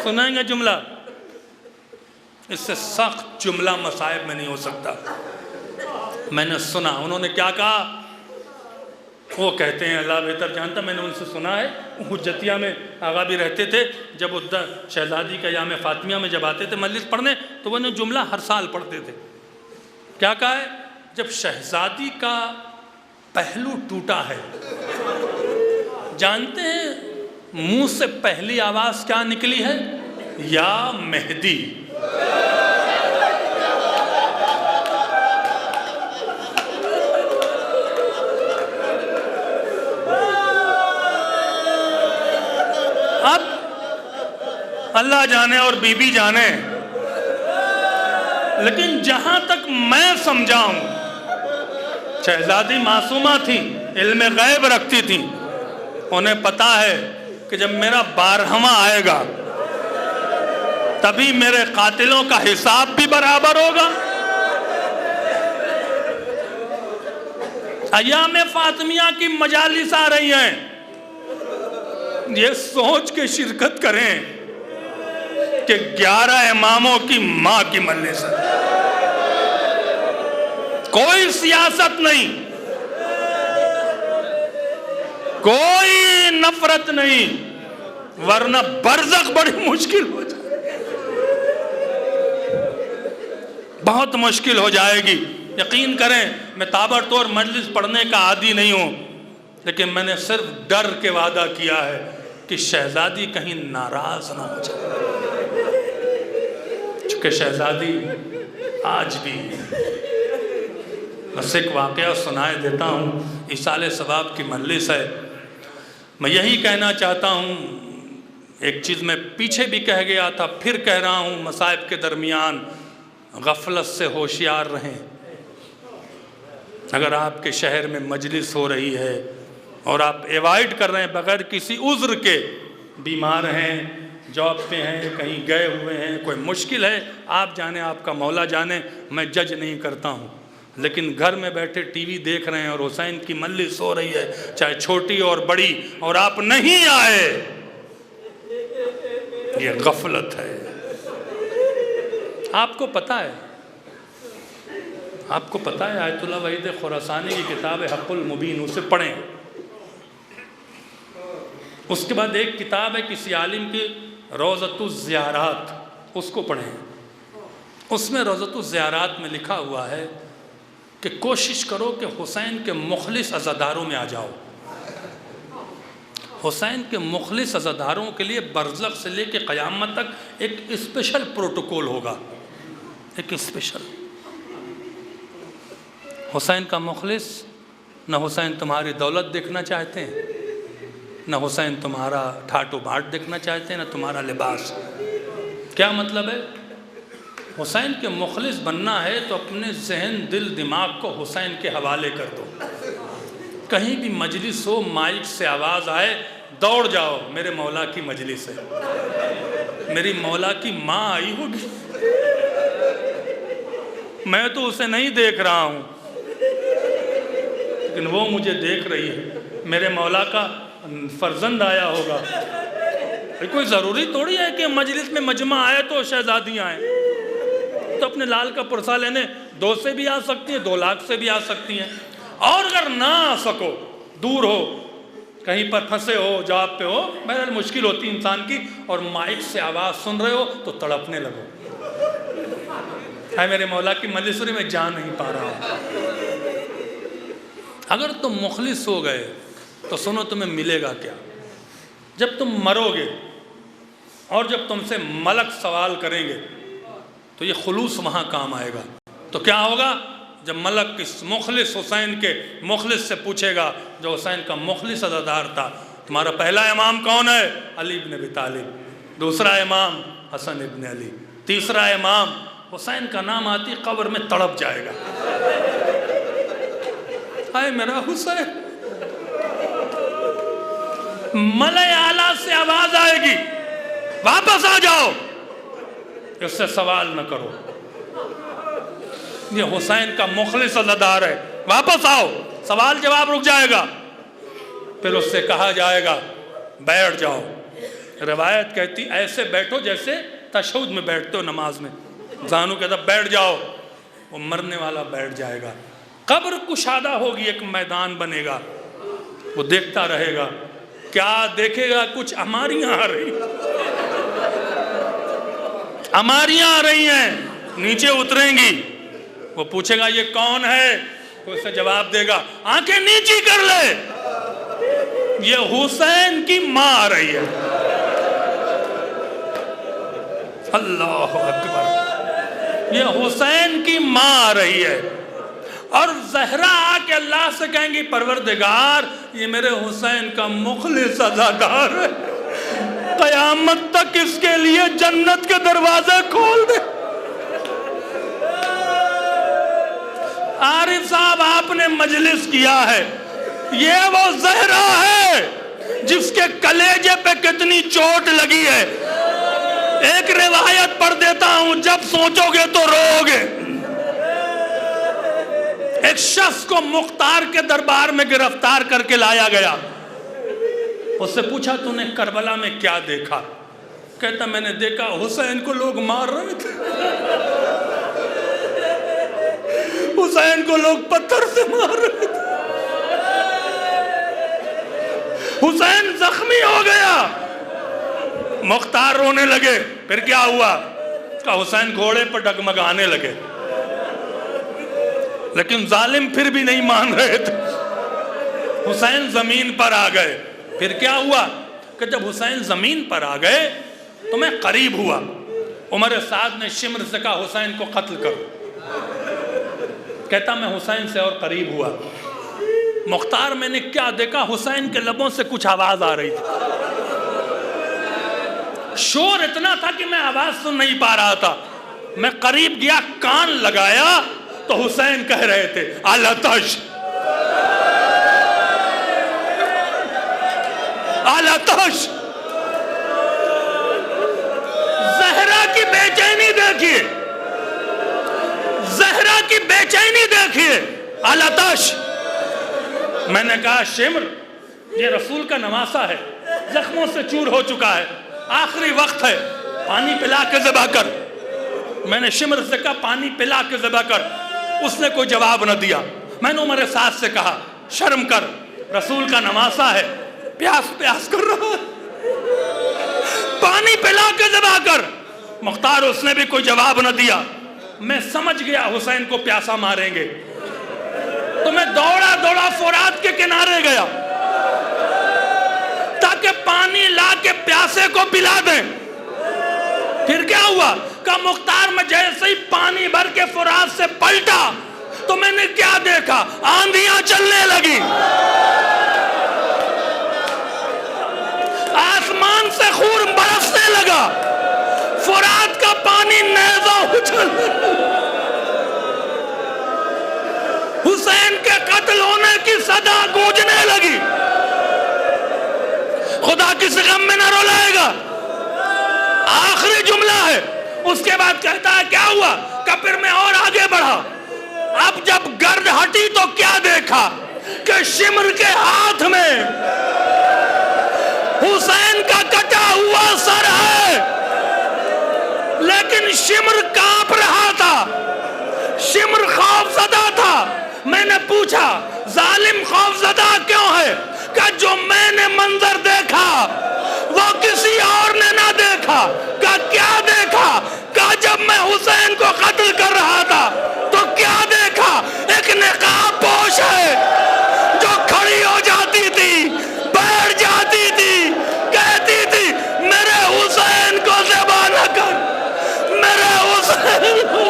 सुनाएंगे जुमला? इससे सख्त जुमला मसाइब में नहीं हो सकता। मैंने सुना, उन्होंने क्या कहा। वो कहते हैं अल्लाह बेहतर जानता, मैंने उनसे सुना है, हुज्जतिया में आगा भी रहते थे। जब उद्दा शहज़ादी का याम फ़ातिमिया में जब आते थे मजलिस पढ़ने, तो वो जुमला हर साल पढ़ते थे। क्या कहा है? जब शहज़ादी का पहलू टूटा है, जानते हैं मुंह से पहली आवाज़ क्या निकली है? या मेहदी। अब अल्लाह जाने और बीबी जाने, लेकिन जहां तक मैं समझाऊं, शहज़ादी मासूमा थी, इल्म गैब रखती थी। उन्हें पता है कि जब मेरा 12वां आएगा तभी मेरे कातिलों का हिसाब भी बराबर होगा। अय्याम फ़ातिमिया की मजालिस आ रही हैं, ये सोच के शिरकत करें कि 11 इमामों की मां की मजलिस है। कोई सियासत नहीं, कोई नफरत नहीं, वरना बरज़ख बड़ी मुश्किल हो जाए, बहुत मुश्किल हो जाएगी। यकीन करें, मैं ताबड़तोड़ मजलिस पढ़ने का आदी नहीं हूं, लेकिन मैंने सिर्फ डर के वादा किया है कि शहज़ादी कहीं नाराज ना हो जाए। चूँकि शहज़ादी आज भी, बस एक वाक़या सुनाए देता हूँ, इसाले सवाब की मजलिस है। मैं यही कहना चाहता हूँ, एक चीज़ मैं पीछे भी कह गया था, फिर कह रहा हूँ, मसाइब के दरमियान गफलत से होशियार रहें। अगर आपके शहर में मजलिस हो रही है और आप एवॉइड कर रहे हैं बगैर किसी उज़्र के, बीमार हैं, जॉब पे हैं, कहीं गए हुए हैं, कोई मुश्किल है, आप जाने, आपका मौला जाने, मैं जज नहीं करता हूँ। लेकिन घर में बैठे टीवी देख रहे हैं और हुसैन की मजलिस हो रही है, चाहे छोटी और बड़ी, और आप नहीं आए, ये गफलत है। आपको पता है, आपको पता है आयतुल्लाह वहीद खुरासानी की किताब है हक़ुल मुबीन, उसे पढ़ें। उसके बाद एक किताब है किसी आलिम की रोज़तुज़ ज़ियारात, उसको पढ़ें। उसमें रोज़तुज़ ज़ियारात में लिखा हुआ है कि कोशिश करो कि हुसैन के मुखलिस अज़ादारों में आ जाओ। हुसैन के मुखलिस अज़ादारों के लिए बरज़ख से लेकर क़यामत तक एक स्पेशल प्रोटोकॉल होगा, एक स्पेशल। हुसैन का मुखलिस, न हुसैन तुम्हारी दौलत देखना चाहते हैं, न हुसैन तुम्हारा ठाटो बाट देखना चाहते हैं, न तुम्हारा लिबास। क्या मतलब है? हुसैन के मुखलिस बनना है तो अपने जहन, दिल, दिमाग को हुसैन के हवाले कर दो। कहीं भी मजलिस हो, माइक से आवाज़ आए, दौड़ जाओ, मेरे मौला की मजलिस है, मेरी मौला की माँ आई होगी, मैं तो उसे नहीं देख रहा हूँ लेकिन वो मुझे देख रही है, मेरे मौला का फर्जंद आया होगा। कोई ज़रूरी थोड़ी है कि मजलिस में मजमा आए तो शहजादियाँ आए। तो अपने लाल का पुरसा लेने 2 से भी आ सकती हैं, 2 लाख से भी आ सकती हैं। और अगर ना आ सको, दूर हो, कहीं पर फंसे हो, जॉब पे हो, बहरहाल मुश्किल होती इंसान की, और माइक से आवाज़ सुन रहे हो तो तड़पने लगो, है मेरे मौला की मजलिस में जा नहीं पा रहा हूँ। अगर तुम मुखलिस हो गए तो सुनो, तुम्हें मिलेगा क्या? जब तुम मरोगे और जब तुमसे मलक सवाल करेंगे तो ये खुलूस वहाँ काम आएगा। तो क्या होगा? जब मलक इस मुखलिस हुसैन के मुखलिस से पूछेगा, जो हुसैन का मुखलिस अज़ादार था, तुम्हारा पहला इमाम कौन है? अली इब्न अबी तालिब। दूसरा इमाम हसन इब्न अली। तीसरा इमाम, हुसैन का नाम आती कब्र में तड़प जाएगा, हाय मेरा हुसैन। मलय आला से आवाज आएगी, वापस आ जाओ, इससे सवाल न करो, ये हुसैन का मुखलिस अज़ादार है, वापस आओ, सवाल जवाब रुक जाएगा। फिर उससे कहा जाएगा बैठ जाओ। रिवायत कहती ऐसे बैठो जैसे तशहुद में बैठते हो नमाज में, जानू कहता बैठ जाओ, वो मरने वाला बैठ जाएगा। कब्र कुशादा होगी, एक मैदान बनेगा, वो देखता रहेगा। क्या देखेगा? कुछ अमारियां आ रही, अमारियां आ रही हैं, नीचे उतरेंगी। वो पूछेगा ये कौन है? तो उससे जवाब देगा आंखें नीची कर ले, ये हुसैन की मां आ रही है। अल्लाह अकबर, ये हुसैन की मां आ रही है। और ज़हरा आके अल्लाह से कहेंगी परवरदिगार, ये मेरे हुसैन का मुखलिस अज़ादार है, क़यामत तक इसके लिए जन्नत के दरवाजे खोल दे। आरिफ साहब, आपने मजलिस किया है, ये वो ज़हरा है जिसके कलेजे पे कितनी चोट लगी है। एक रिवायत पढ़ देता हूं, जब सोचोगे तो रोओगे। एक शख्स को मुख्तार के दरबार में गिरफ्तार करके लाया गया। उससे पूछा तूने करबला में क्या देखा? कहता मैंने देखा हुसैन को लोग मार रहे थे, हुसैन को लोग पत्थर से मार रहे थे, हुसैन जख्मी हो गया। मुख्तार रोने लगे। फिर क्या हुआ? का हुसैन घोड़े पर डगमगाने लगे, लेकिन जालिम फिर भी नहीं मान रहे थे। हुसैन जमीन पर आ गए। फिर क्या हुआ कि जब हुसैन जमीन पर आ गए तो मैं करीब हुआ। उमर साद ने शिमर से कहा हुसैन को कत्ल करो। कहता मैं हुसैन से और करीब हुआ। मुख्तार, मैंने क्या देखा? हुसैन के लबों से कुछ आवाज आ रही थी, शोर इतना था कि मैं आवाज सुन नहीं पा रहा था। मैं करीब गया, कान लगाया तो हुसैन कह रहे थे अलतश अलतश। बेचैनी देखिए, जहरा की बेचैनी देखिए। अलतश, मैंने कहा शिम्र ये रसूल का नवासा है, जख्मों से चूर हो चुका है, आखिरी वक्त है, पानी पिला के ज़िबा कर। मैंने शिम्र से कहा पानी पिला के ज़िबा कर। उसने कोई जवाब न दिया। मैंने उमर साद से कहा शर्म कर, रसूल का नवासा है, प्यास प्यास कर रहा है, पानी पिला के ज़िबा कर। मुख्तार, उसने भी कोई जवाब न दिया। मैं समझ गया हुसैन को प्यासा मारेंगे, तो मैं दौड़ा दौड़ा फुरात के किनारे गया ताकि पानी ला के प्यासे को पिला दें। फिर क्या हुआ? का मुख्तार में जैसे ही पानी भर के फुरात से पलटा तो मैंने क्या देखा? आंधियां चलने लगी, आसमान से खून बरसने लगा, फुरात का पानी नेज़ा उछल, हुसैन के कत्ल होने की सदा गूंजने लगी। खुदा किसी गम में न रुलाएगा। आखिरी जुमला है। उसके बाद कहता है क्या हुआ? फिर मैं और आगे बढ़ा। अब जब गर्द हटी तो क्या देखा कि शिम्र के हाथ में हुसैन का कटा हुआ सर है, लेकिन शिम्र कांप रहा था, शिम्र खौफज़दा था। मैंने पूछा जालिम खौफज़दा क्यों है? कि जो मैंने मंजर देखा वो किसी और ने ना देखा। का क्या देखा? का जब मैं हुसैन को कत्ल कर रहा था तो क्या देखा? एक निकाब पोश है जो खड़ी हो जाती थी, बैठ जाती थी, कहती थी मेरे हुसैन को ज़िबा न कर, मेरे हुसैन को।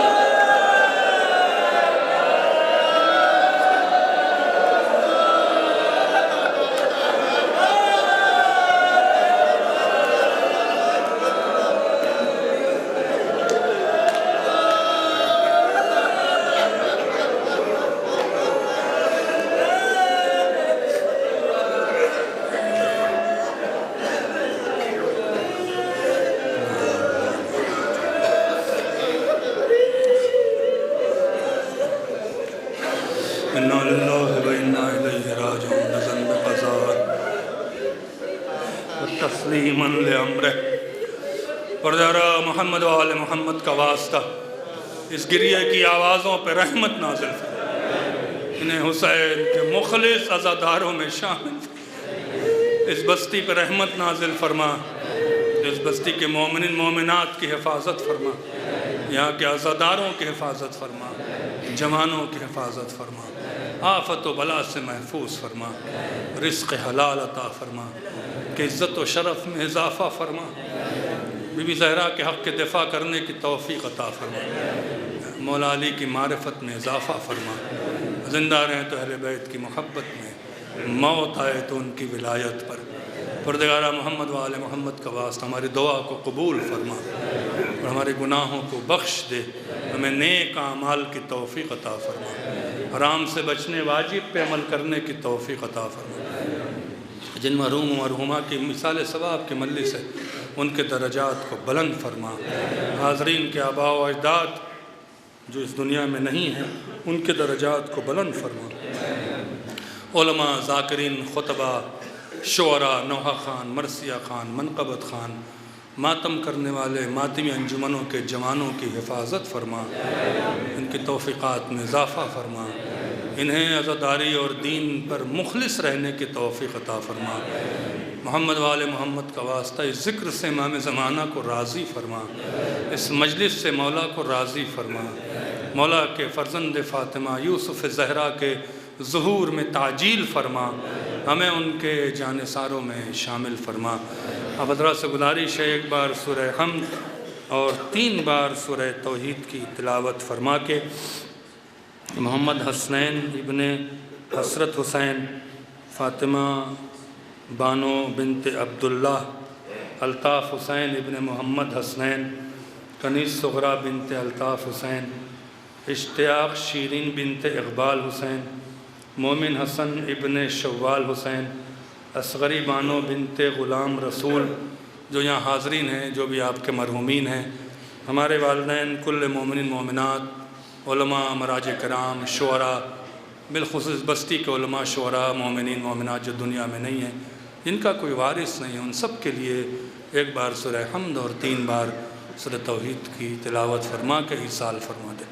मोहम्मद वाले मोहम्मद का वास्ता, इस गिरिए की आवाज़ों पर रहमत नाज़िल फरमा, इन्हें हुसैन के मुखलिस अज़ादारों में शामिल, इस बस्ती पर रहमत नाज़िल फरमा, इस बस्ती के मोमिन मोमिनात की हिफाजत फरमा, यहाँ के अज़ादारों की हिफाजत फरमा, जवानों की हिफाजत फरमा, आफत व बला से महफूज फरमा, रिज़्क़ हलाल अता फरमा, कि इज़्ज़त व शरफ़ में इजाफ़ा फरमा, बीबी ज़हरा के हक़ के दिफ़ा करने की तौफ़ीक़ अता फरमा, मौला अली की मारिफत में इजाफ़ा फरमा, ज़िंदा रहें तो अहले बैत की मोहब्बत में, मौत आए तो उनकी विलायत पर। परदिगारा मोहम्मद वाले मोहम्मद का वास्ता हमारी दुआ को कबूल फरमा और हमारे गुनाहों को बख्श दे, हमें नेक आमाल की तौफ़ीक़ अता फरमा, हराम से बचने, वाजिब पे अमल करने की तौफ़ीक़ अता फरमा। जिन मरहूम मरहूमा की मिसाल सवाब के मजलिस से उनके दरजात को बुलंद फरमा, हाज़रीन के आबा व अजदाद जो इस दुनिया में नहीं हैं उनके दरजात को बुलंद फरमा। उलमा, ज़ाकिरीन, खुतबा, शुअरा, नौहा खान, मरसिया खान, मनक़बत खान, मातम करने वाले मातमी अंजुमनों के जवानों की हिफाजत फरमा, इनकी तौफ़ीक़ात में इजाफ़ा फरमा, इन्हें अज़ादारी और दीन पर मुखलिस रहने की तौफ़ीक़ अता फरमा। मोहम्मद वाले मोहम्मद का वास्ता इस ज़िक्र से इमाम ज़माना को राज़ी फरमा, इस मजलिस से मौला को राज़ी फरमा। मौला के फ़र्ज़ंद फ़ातिमा यूसुफ़ ज़हरा के ज़ुहूर में ताजील फरमा, हमें उनके जानिसारों में शामिल फरमा। अब हज़रात से गुज़ारिश है एक बार सूरह हम्द और 3 बार सूरह तौहीद की तिलावत फरमा के मोहम्मद हसनैन इब्ने हसरत हुसैन, फ़ातिमा बानो बिनते अब्दुल्ला, अल्ताफ़ हुसैन इब्ने मोहम्मद हसनैन, कनीज़ सुग़रा बिनते अल्ताफ़ हुसैन, इश्तियाक़ शीरीन बिनते इक़बाल हुसैन, मोमिन हसन इब्ने शव्वाल हुसैन, असगरी बानो बिनते ग़ुलाम रसूल जो यहाँ हाज़रीन हैं, जो भी आपके मरहूमीन हैं, हमारे वालिदैन, कुल्ल मोमिन मोमिनात, उलमा, मराज कराम, शुअरा, बिलखुसूस बस्ती के उलमा, शुअरा, मोमिनीन मोमिनात जो दुनिया में नहीं हैं, जिनका कोई वारिस नहीं है, उन सब के लिए एक बार सूरह हम्द और 3 बार सूरह तौहीद की तिलावत फरमा के इरसाल फरमा दे।